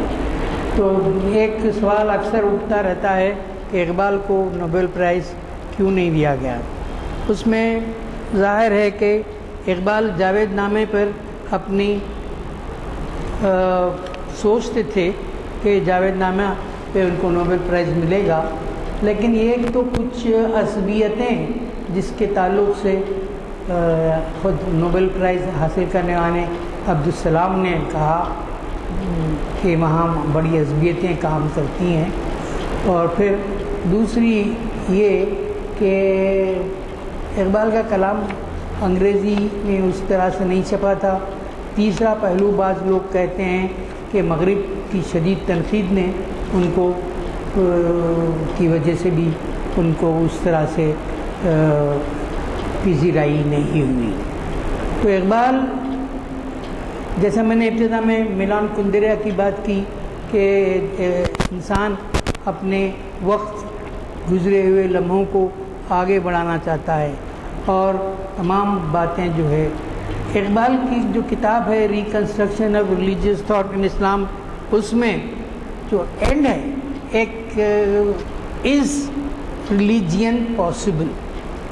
تو ایک سوال اکثر اٹھتا رہتا ہے کہ اقبال کو نوبل پرائز کیوں نہیں دیا گیا۔ اس میں ظاہر ہے کہ اقبال جاوید نامے پر اپنی سوچتے تھے کہ جاوید نامہ پہ ان کو نوبل پرائز ملے گا، لیکن ایک تو کچھ عصبیتیں جس کے تعلق سے خود نوبل پرائز حاصل کرنے والے عبدالسلام نے کہا کہ وہاں بڑی عصبیتیں کام کرتی ہیں، اور پھر دوسری یہ کہ اقبال کا کلام انگریزی میں اس طرح سے نہیں چھپا تھا۔ تیسرا پہلو بعض لوگ کہتے ہیں کہ مغرب کی شدید تنقید نے ان کو کی وجہ سے بھی ان کو اس طرح سے پذیرائی نہیں ہوئی۔ تو اقبال، جیسا میں نے ابتدا میں میلان کندرا کی بات کی کہ انسان اپنے وقت گزرے ہوئے لمحوں کو آگے بڑھانا چاہتا ہے، اور تمام باتیں جو ہے اقبال کی جو کتاب ہے reconstruction of religious thought in Islam, اس میں جو اینڈ ہے ایک از ریلیجین پاسبل،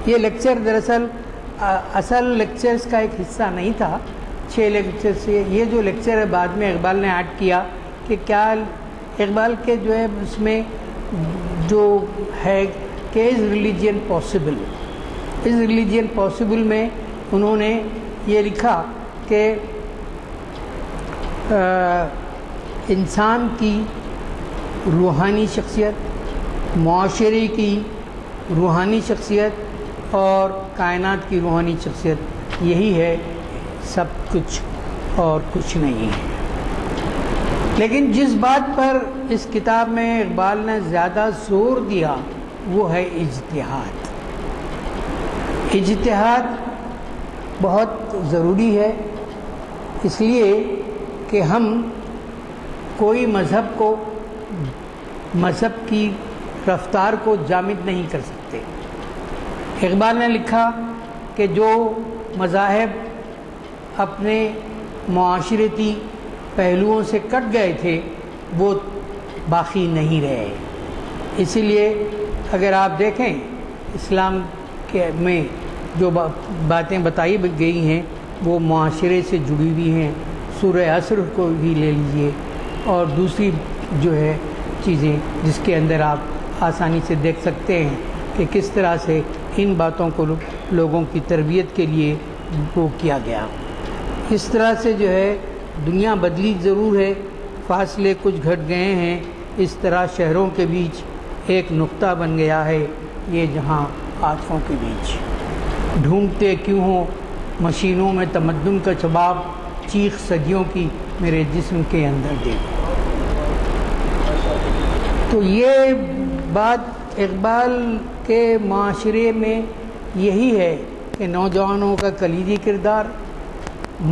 یہ لیکچر دراصل اصل لیکچرز کا ایک حصہ نہیں تھا، 6 لیکچر سے یہ جو لیکچر ہے بعد میں اقبال نے ایڈ کیا کہ کیا اقبال کے جو ہے اس میں جو ہے کہ از ریلیجین پاسبل، از ریلیجین پاسبل میں انہوں نے یہ لکھا کہ انسان کی روحانی شخصیت، معاشرے کی روحانی شخصیت اور کائنات کی روحانی شخصیت یہی ہے سب کچھ اور کچھ نہیں ہے۔ لیکن جس بات پر اس کتاب میں اقبال نے زیادہ زور دیا وہ ہے اجتہاد۔ اجتہاد بہت ضروری ہے، اس لیے کہ ہم کوئی مذہب کی رفتار کو جامد نہیں کر سکتے۔ اقبال نے لکھا کہ جو مذاہب اپنے معاشرتی پہلوؤں سے کٹ گئے تھے وہ باقی نہیں رہے، اسی لیے اگر آپ دیکھیں اسلام میں جو باتیں بتائی گئی ہیں وہ معاشرے سے جڑی ہوئی ہیں۔ سورہ عصر کو بھی لے لیجئے اور دوسری جو ہے چیزیں جس کے اندر آپ آسانی سے دیکھ سکتے ہیں کہ کس طرح سے ان باتوں کو لوگوں کی تربیت کے لیے وہ کیا گیا۔ اس طرح سے جو ہے دنیا بدلی ضرور ہے، فاصلے کچھ گھٹ گئے ہیں، اس طرح شہروں کے بیچ ایک نقطہ بن گیا ہے یہ جہاں آنکھوں کے بیچ۔ ڈھونڈتے کیوں ہو مشینوں میں تمدن کا شباب، چیخ صدیوں کی میرے جسم کے اندر دیکھو۔ تو یہ بات اقبال کے معاشرے میں یہی ہے کہ نوجوانوں کا کلیدی کردار،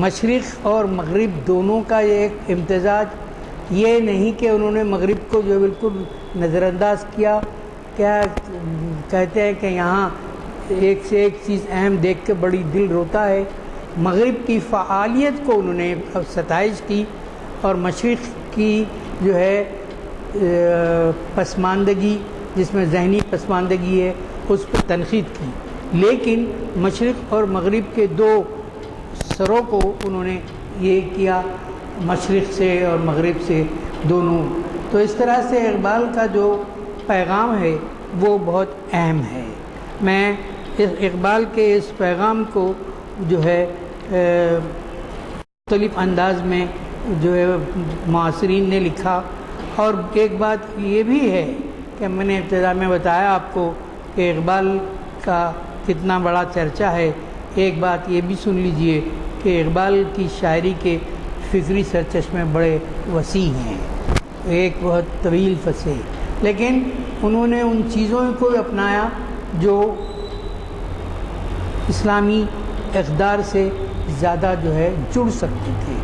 مشرق اور مغرب دونوں کا ایک امتزاج، یہ نہیں کہ انہوں نے مغرب کو جو بالکل نظر انداز کیا۔ کیا کہتے ہیں کہ یہاں ایک سے ایک چیز اہم دیکھ کے بڑی دل روتا ہے۔ مغرب کی فعالیت کو انہوں نے ستائش کی اور مشرق کی جو ہے پسماندگی، جس میں ذہنی پسماندگی ہے، اس پر تنقید کی، لیکن مشرق اور مغرب کے دو سروں کو انہوں نے یہ کیا، مشرق سے اور مغرب سے دونوں۔ تو اس طرح سے اقبال کا جو پیغام ہے وہ بہت اہم ہے۔ میں اقبال کے اس پیغام کو جو ہے مختلف انداز میں جو ہے معاصرین نے لکھا، اور ایک بات یہ بھی ہے کہ میں نے ابتدا میں بتایا آپ کو کہ اقبال کا کتنا بڑا چرچا ہے۔ ایک بات یہ بھی سن لیجئے کہ اقبال کی شاعری کے فکری سرچشمے بڑے وسیع ہیں، ایک بہت طویل فصیح، لیکن انہوں نے ان چیزوں کو اپنایا جو اسلامی اقدار سے زیادہ جو ہے جڑ سکتے تھے،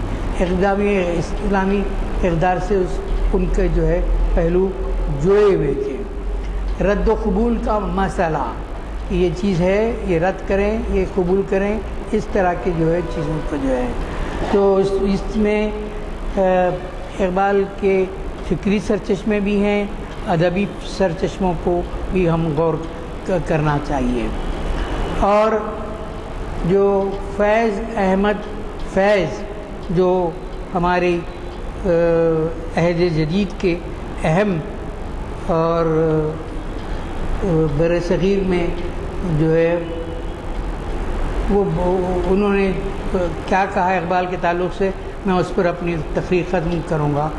اسلامی اقدار سے ان کے جو ہے پہلو جڑے ہوئے تھے۔ رد و قبول کا مسئلہ یہ چیز ہے، یہ رد کریں یہ قبول کریں، اس طرح کی جو ہے چیزوں کو جو ہے، تو اس میں اقبال کے فکری سرچشمے بھی ہیں، ادبی سرچشموں کو بھی ہم غور کرنا چاہیے۔ اور جو فیض احمد فیض جو ہماری عہد جدید کے اہم اور بر صغیر میں جو ہے وہ انہوں نے کیا کہا اقبال کے تعلق سے، میں اس پر اپنی تقریر ختم کروں گا۔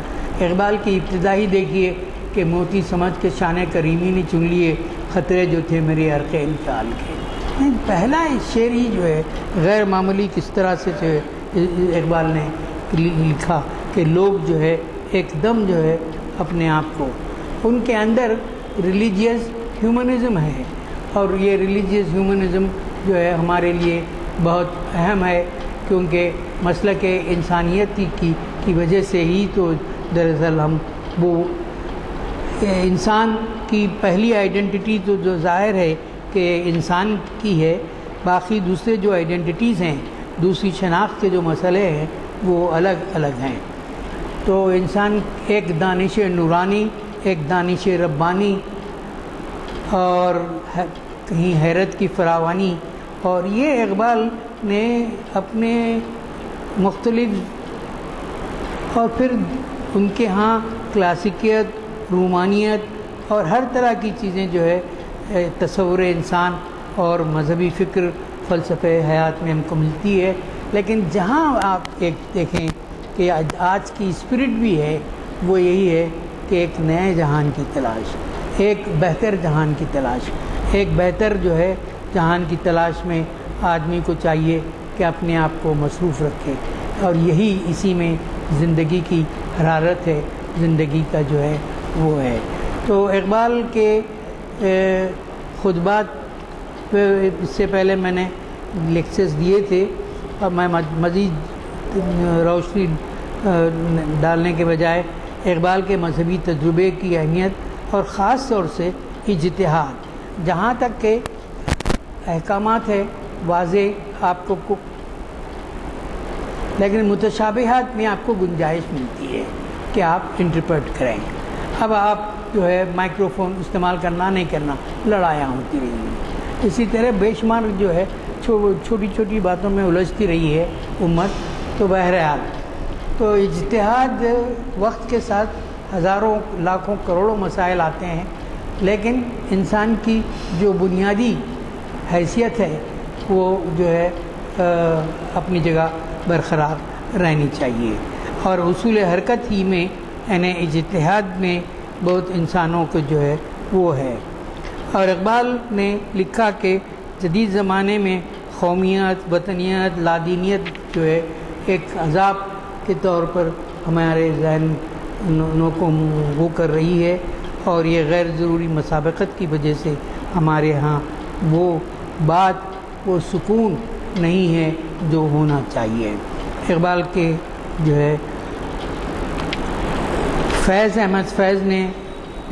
اقبال کی ابتدا ہی دیکھیے کہ موتی سمجھ کے شان کریمی نے چن لیے خطرے جو تھے میرے عرق انفعال کے۔ پہلا شعر ہی جو ہے غیر معمولی کس طرح سے جو ہے اقبال نے لکھا کہ لوگ جو ہے ایک دم جو ہے اپنے آپ کو، ان کے اندر ریلیجیس ہیومنزم ہے، اور یہ ریلیجیس ہیومنزم جو ہے ہمارے لیے بہت اہم ہے، کیونکہ مسلک انسانیت کی وجہ سے ہی تو دراصل ہم وہ انسان کی پہلی آئیڈینٹی تو جو ظاہر ہے کہ انسان کی ہے، باقی دوسرے جو آئیڈینٹیز ہیں، دوسری شناخت کے جو مسئلے ہیں وہ الگ الگ ہیں۔ تو انسان ایک دانش نورانی، ایک دانش ربانی، اور کہیں حیرت کی فراوانی، اور یہ اقبال نے اپنے مختلف، اور پھر ان کے ہاں کلاسیکیت، رومانیت اور ہر طرح کی چیزیں جو ہے تصور انسان اور مذہبی فکر، فلسفہ حیات میں ہم کو ملتی ہے، لیکن جہاں آپ ایک دیکھیں کہ آج کی اسپرٹ بھی ہے وہ یہی ہے کہ ایک نئے جہان کی تلاش، ایک بہتر جہان کی تلاش، ایک بہتر جو ہے جہان کی تلاش میں آدمی کو چاہیے کہ اپنے آپ کو مصروف رکھے، اور یہی اسی میں زندگی کی حرارت ہے، زندگی کا جو ہے وہ ہے۔ تو اقبال کے خطبات اس سے پہلے میں نے لیکچرز دیے تھے، اور میں مزید روشنی ڈالنے کے بجائے اقبال کے مذہبی تجربے کی اہمیت اور خاص طور سے اجتہاد، جہاں تک کہ احکامات ہے واضح آپ کو، لیکن متشابہات میں آپ کو گنجائش ملتی ہے کہ آپ انٹرپریٹ کریں۔ اب آپ جو ہے مائکروفون استعمال کرنا نہیں کرنا، لڑائیاں ہوتی رہی ہیں، اسی طرح بے شمار جو ہے چھوٹی چھوٹی باتوں میں الجھتی رہی ہے امت۔ تو بہرحال تو اجتہاد وقت کے ساتھ ہزاروں لاکھوں کروڑوں مسائل آتے ہیں، لیکن انسان کی جو بنیادی حیثیت ہے وہ جو ہے اپنی جگہ برقرار رہنی چاہیے، اور اصول حرکت ہی میں یعنی اجتہاد میں بہت انسانوں کو جو ہے وہ ہے۔ اور اقبال نے لکھا کہ جدید زمانے میں قومیت، وطنیت، لادینیت جو ہے ایک عذاب کے طور پر ہمارے ذہنوں کو وہ کر رہی ہے، اور یہ غیر ضروری مسابقت کی وجہ سے ہمارے ہاں وہ بات، وہ سکون نہیں ہے جو ہونا چاہیے۔ اقبال کے جو ہے فیض احمد فیض نے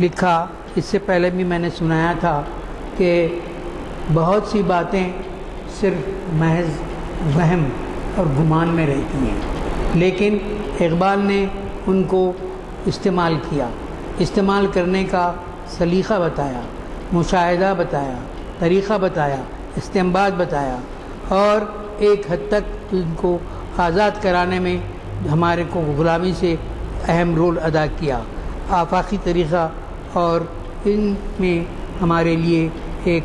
لکھا، اس سے پہلے بھی میں نے سنایا تھا کہ بہت سی باتیں صرف محض وہم اور گمان میں رہتی ہیں، لیکن اقبال نے ان کو استعمال کیا، استعمال کرنے کا سلیقہ بتایا، مشاہدہ بتایا، طریقہ بتایا، استنباط بتایا، اور ایک حد تک ان کو آزاد کرانے میں ہمارے کو غلامی سے اہم رول ادا کیا، آفاقی طریقہ، اور ان میں ہمارے لیے ایک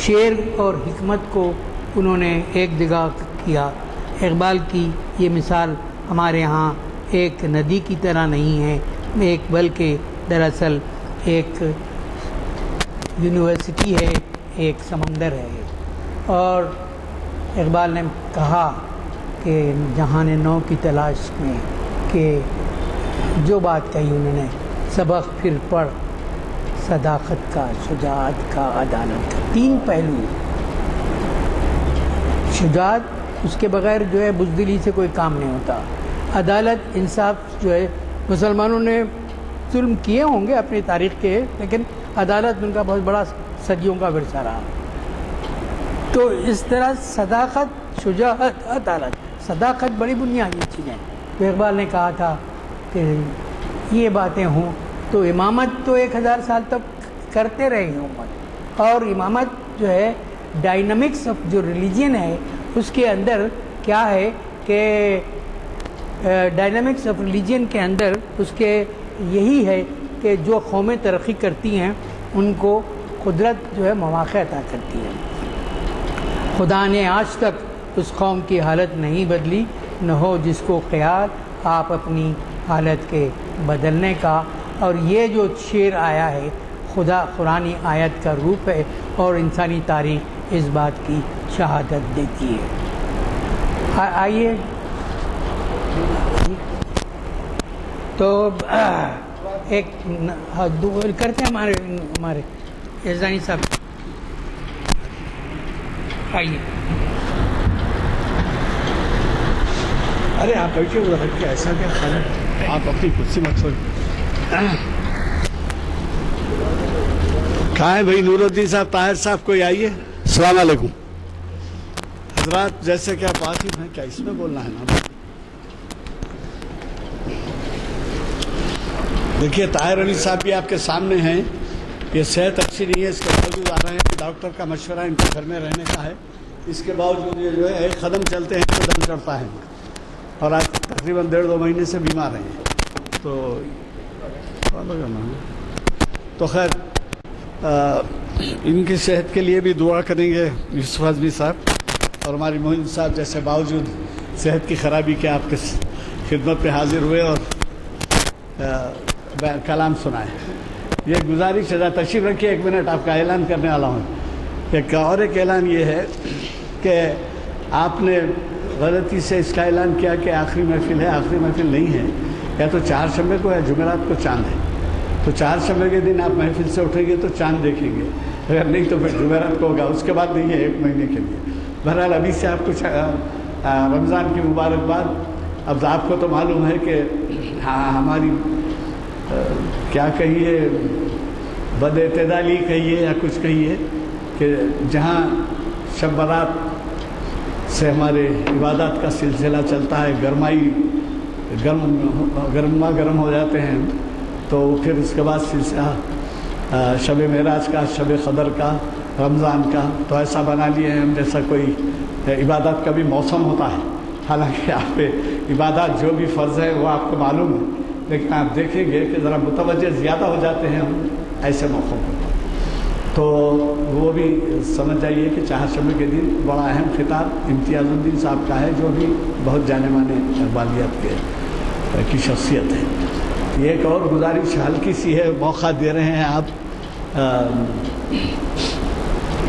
شعر اور حکمت کو انہوں نے ایک جگہ کیا۔ اقبال کی یہ مثال ہمارے ہاں ایک ندی کی طرح نہیں ہے، ایک بلکہ دراصل ایک یونیورسٹی ہے، ایک سمندر ہے۔ اور اقبال نے کہا کہ جہان نو کی تلاش میں، کہ جو بات کہی انہوں نے، سبق پھر پڑھ صداقت کا، شجاعت کا، عدالت کا، تین پہلو۔ شجاعت، اس کے بغیر جو ہے بزدلی سے کوئی کام نہیں ہوتا۔ عدالت، انصاف جو ہے، مسلمانوں نے ظلم کیے ہوں گے اپنی تاریخ کے، لیکن عدالت ان کا بہت بڑا صدیوں کا ورثہ رہا۔ تو اس طرح صداقت، شجاعت، عدالت، صداقت بڑی بنیادی چیزیں۔ تو اقبال نے کہا تھا کہ یہ باتیں ہوں تو امامت تو 1000 سال تک کرتے رہے ہیں امت، اور امامت جو ہے ڈائنامکس آف جو ریلیجن ہے اس کے اندر کیا ہے کہ ڈائنامکس آف ریلیجن کے اندر اس کے یہی ہے کہ جو قومیں ترقی کرتی ہیں ان کو قدرت جو ہے مواقع عطا کرتی ہے۔ خدا نے آج تک اس قوم کی حالت نہیں بدلی، نہ ہو جس کو خیال آپ اپنی حالت کے بدلنے کا۔ اور یہ جو شعر آیا ہے خدا قرآنی آیت کا روپ ہے، اور انسانی تاریخ اس بات کی شہادت دیتی ہے۔ آئیے تو ایک کرتے ہیں ہمارے یزدانی صاحب، آئیے۔ ارے آپ بیٹھیے ادھر ہٹ کے، ایسا کیا خیال ہے؟ آپ اپنی کرسی مت چھوڑ۔ کہاں ہے بھائی نور الدین صاحب، طاہر صاحب، کوئی آئیے۔ السلام علیکم حضرات، جیسے کہ آپ واقف ہیں، کیا اس میں بولنا ہے نا؟ دیکھیے طاہر علی صاحب بھی آپ کے سامنے ہیں، یہ صحت اچھی نہیں ہے، اس کے باوجود آ رہے ہیں کہ ڈاکٹر کا مشورہ ان کے گھر میں رہنے کا ہے، اس کے باوجود یہ جو ہے ایک قدم چلتے ہیں تو دم چڑھتا ہے، اور آج تقریباً 1.5-2 مہینے سے بیمار ہیں۔ تو خیر ان کی صحت کے لیے بھی دعا کریں گے یوسف اعظمی صاحب، اور ہماری معین صاحب جیسے باوجود صحت کی خرابی کے آپ کے خدمت پہ حاضر ہوئے اور کلام سنائے۔ یہ گزارش ہے، تشریف رکھیے، 1 منٹ آپ کا اعلان کرنے والا ہوں۔ ایک اعلان یہ ہے کہ آپ نے غلطی سے اس کا اعلان کیا کہ آخری محفل ہے، آخری محفل نہیں ہے، یا تو 4 شنبے کو یا جمعرات کو چاند ہے، تو 4 شنبے کے دن آپ محفل سے اٹھیں گے تو چاند دیکھیں گے، اگر نہیں تو پھر جمعرات کو ہوگا، اس کے بعد نہیں ہے 1 مہینے کے لیے۔ بہرحال ابھی سے آپ کچھ رمضان کی مبارکباد۔ اب آپ کو تو معلوم ہے کہ ہماری کیا کہیے، بد اعتدالی کہیے یا کچھ کہیے، کہ جہاں شب برات سے ہمارے عبادات کا سلسلہ چلتا ہے، گرما گرم ہو جاتے ہیں، تو پھر اس کے بعد سلسلہ شب معراج کا، شب قدر کا، رمضان کا، تو ایسا بنا لیے ہیں ہم جیسا کوئی عبادات کا بھی موسم ہوتا ہے۔ حالانکہ آپ پہ عبادات جو بھی فرض ہے وہ آپ کو معلوم ہے، لیکن آپ دیکھیں گے کہ ذرا متوجہ زیادہ ہو جاتے ہیں ہم ایسے موقعوں پر۔ تو وہ بھی سمجھ جائیے کہ چہارشنبے کے دن بڑا اہم خطاب امتیاز الدین صاحب کا ہے، جو بھی بہت جانے مانے اقبالیت کی شخصیت ہے۔ یہ ایک اور گزارش ہلکی سی ہے، موقع دے رہے ہیں آپ۔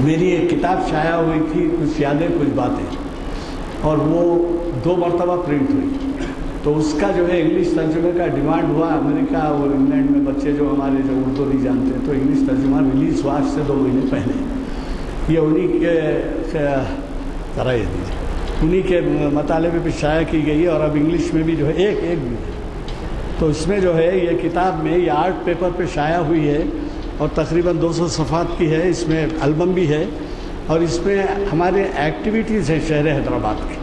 میری ایک کتاب شائع ہوئی تھی، کچھ یادیں کچھ باتیں، اور وہ 2 مرتبہ پرنٹ ہوئی، تو اس کا جو ہے انگلش ترجمے کا ڈیمانڈ ہوا۔ امریکہ اور انگلینڈ میں بچے جو ہمارے جو اردو نہیں جانتے، تو انگلش ترجمہ ریلیز ہوا آج سے 2 مہینے پہلے۔ یہ انہی کے مطالبے پہ شائع کی گئی ہے، اور اب انگلش میں بھی جو ہے ایک بھی ہے۔ تو اس میں جو ہے یہ کتاب میں یہ آرٹ پیپر پہ شائع ہوئی ہے، اور تقریباً 200 صفحات کی ہے۔ اس میں البم بھی ہے، اور اس میں ہمارے ایکٹیویٹیز ہیں شہر حیدرآباد کی،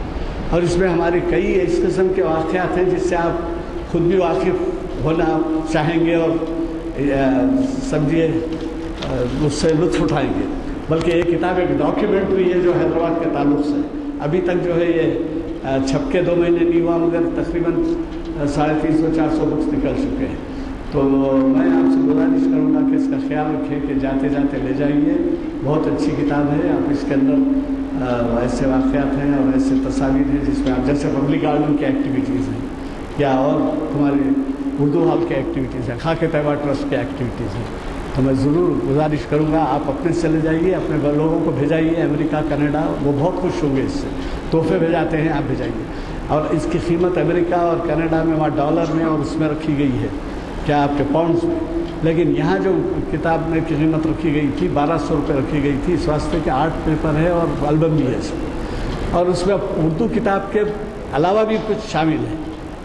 اور اس میں ہمارے کئی اس قسم کے واقعات ہیں جس سے آپ خود بھی واقف ہونا چاہیں گے، اور سمجھیے اس سے لطف اٹھائیں گے۔ بلکہ یہ کتاب ایک ڈاکیومنٹ ہوئی ہے جو حیدرآباد کے تعلق سے۔ ابھی تک جو ہے یہ چھپ کے 2 مہینے نہیں ہوا، مگر تقریباً 350-400 بکس نکل چکے ہیں۔ تو میں آپ سے گزارش کروں گا کہ اس کا خیال رکھیں کہ جاتے جاتے لے جائیے۔ بہت اچھی کتاب ہے۔ آپ اس کے اندر ایسے واقعات ہیں اور ایسے تصاویر ہیں جس میں آپ جیسے پبلک گارڈن کی ایکٹیویٹیز ہیں، یا اور تمہارے اردو ہال کے ایکٹیویٹیز ہیں، خاک طیبہ ٹرسٹ کے ایکٹیویٹیز ہیں۔ تو میں ضرور گزارش کروں گا آپ اپنے سے لے جائیے، اپنے لوگوں کو بھیجائیے امریکہ، کینیڈا، وہ بہت خوش ہوں گے اس سے۔ تحفے بھیجاتے ہیں، آپ بھیجائیے۔ اور اس کی قیمت امریکہ اور کینیڈا میں وہاں ڈالر میں اور اس میں رکھی گئی ہے، کیا آپ کے پاؤنڈز میں، لیکن یہاں جو کتاب میں کی قیمت رکھی گئی تھی 1200 روپے رکھی گئی تھی، اس واسطے کہ آرٹ پیپر ہے اور البم بھی ہے اس میں، اور اس میں اردو کتاب کے علاوہ بھی کچھ شامل ہے۔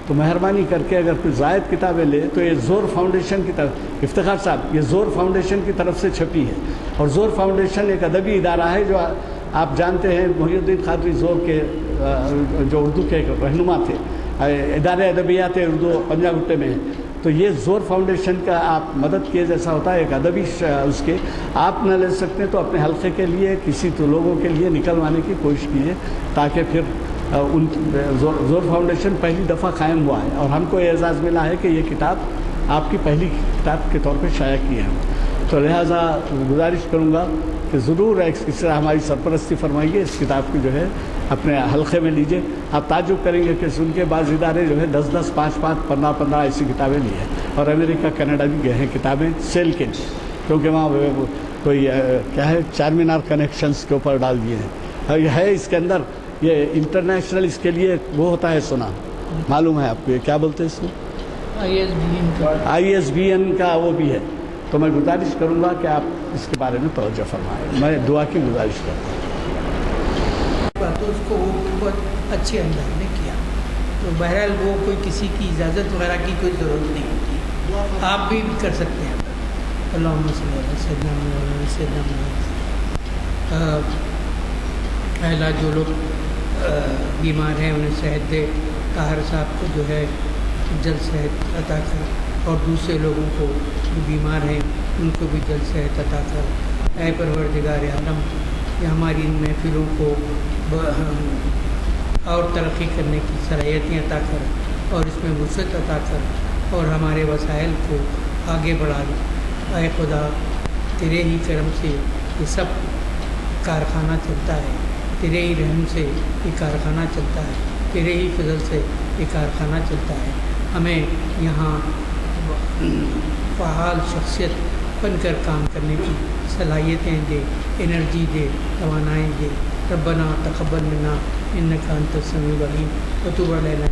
تو مہربانی کر کے اگر کوئی زائد کتابیں لے تو یہ زور فاؤنڈیشن کی طرف، افتخار صاحب، یہ زور فاؤنڈیشن کی طرف سے چھپی ہے، اور زور فاؤنڈیشن ایک ادبی ادارہ ہے جو آپ جانتے ہیں محی الدین قادری زور کے جو اردو کے رہنما تھے، ادارے ادبیات اردو پنجاب گٹے میں ہیں۔ تو یہ زور فاؤنڈیشن کا آپ مدد کیے جیسا ہوتا ہے، ایک ادبی اس کے آپ نہ لے سکتے تو اپنے حلقے کے لیے کسی تو لوگوں کے لیے نکلوانے کی کوشش کیے، تاکہ پھر زور فاؤنڈیشن پہلی دفعہ قائم ہوا ہے، اور ہم کو یہ اعزاز ملا ہے کہ یہ کتاب آپ کی پہلی کتاب کے طور پہ شائع کی ہے۔ تو لہٰذا گزارش کروں گا کہ ضرور اس طرح ہماری سرپرستی فرمائیے، اس کتاب کی جو ہے اپنے حلقے میں لیجئے۔ آپ تعجب کریں گے کہ سن کے بعض ادارے جو ہے 10-10, 5-5, 15-15 ایسی کتابیں لی ہیں، اور امریکہ کینیڈا بھی گئے ہیں کتابیں سیل کے لیے، کیونکہ وہاں کوئی کیا ہے چار مینار کنیکشنز کے اوپر ڈال دیے ہیں، اور یہ ہے اس کے اندر یہ انٹرنیشنل اس کے لیے وہ ہوتا ہے، سنا معلوم ہے آپ کو، یہ کیا بولتے ہیں اس میں، ISBN کا وہ بھی ہے۔ تو میں گزارش کروں گا کہ آپ اس کے بارے میں توجہ فرمائیں، میں دعا کی گزارش کرتا ہوں۔ تو اس کو وہ بہت اچھے انداز میں کیا، تو بہرحال وہ کوئی کسی کی اجازت وغیرہ کی کوئی ضرورت نہیں ہوتی، آپ بھی کر سکتے ہیں۔ اللہم صلی اللہ سیدنا محمد سیدنا محمد۔ پہلا جو لوگ بیمار ہیں انہیں صحت دے، طاہر صاحب کو جو ہے جلد صحت عطا کر، اور دوسرے لوگوں کو جو بیمار ہیں ان کو بھی جلد صحت عطا کر۔ اے پروردگار عالم، یہ ہماری ان محفلوں کو اور ترقی کرنے کی صلاحیتیں عطا کر، اور اس میں وسعت عطا کر، اور ہمارے وسائل کو آگے بڑھا دے۔ اے خدا، تیرے ہی کرم سے یہ سب کارخانہ چلتا ہے، تیرے ہی رحم سے یہ کارخانہ چلتا ہے، تیرے ہی فضل سے یہ کارخانہ چلتا ہے۔ ہمیں یہاں فعال شخصیت بن کر کام کرنے کی صلاحیتیں دے، انرجی دے، توانائی دے۔ ربنا تقبل منا انک انت السمیع العلیم وتب علینا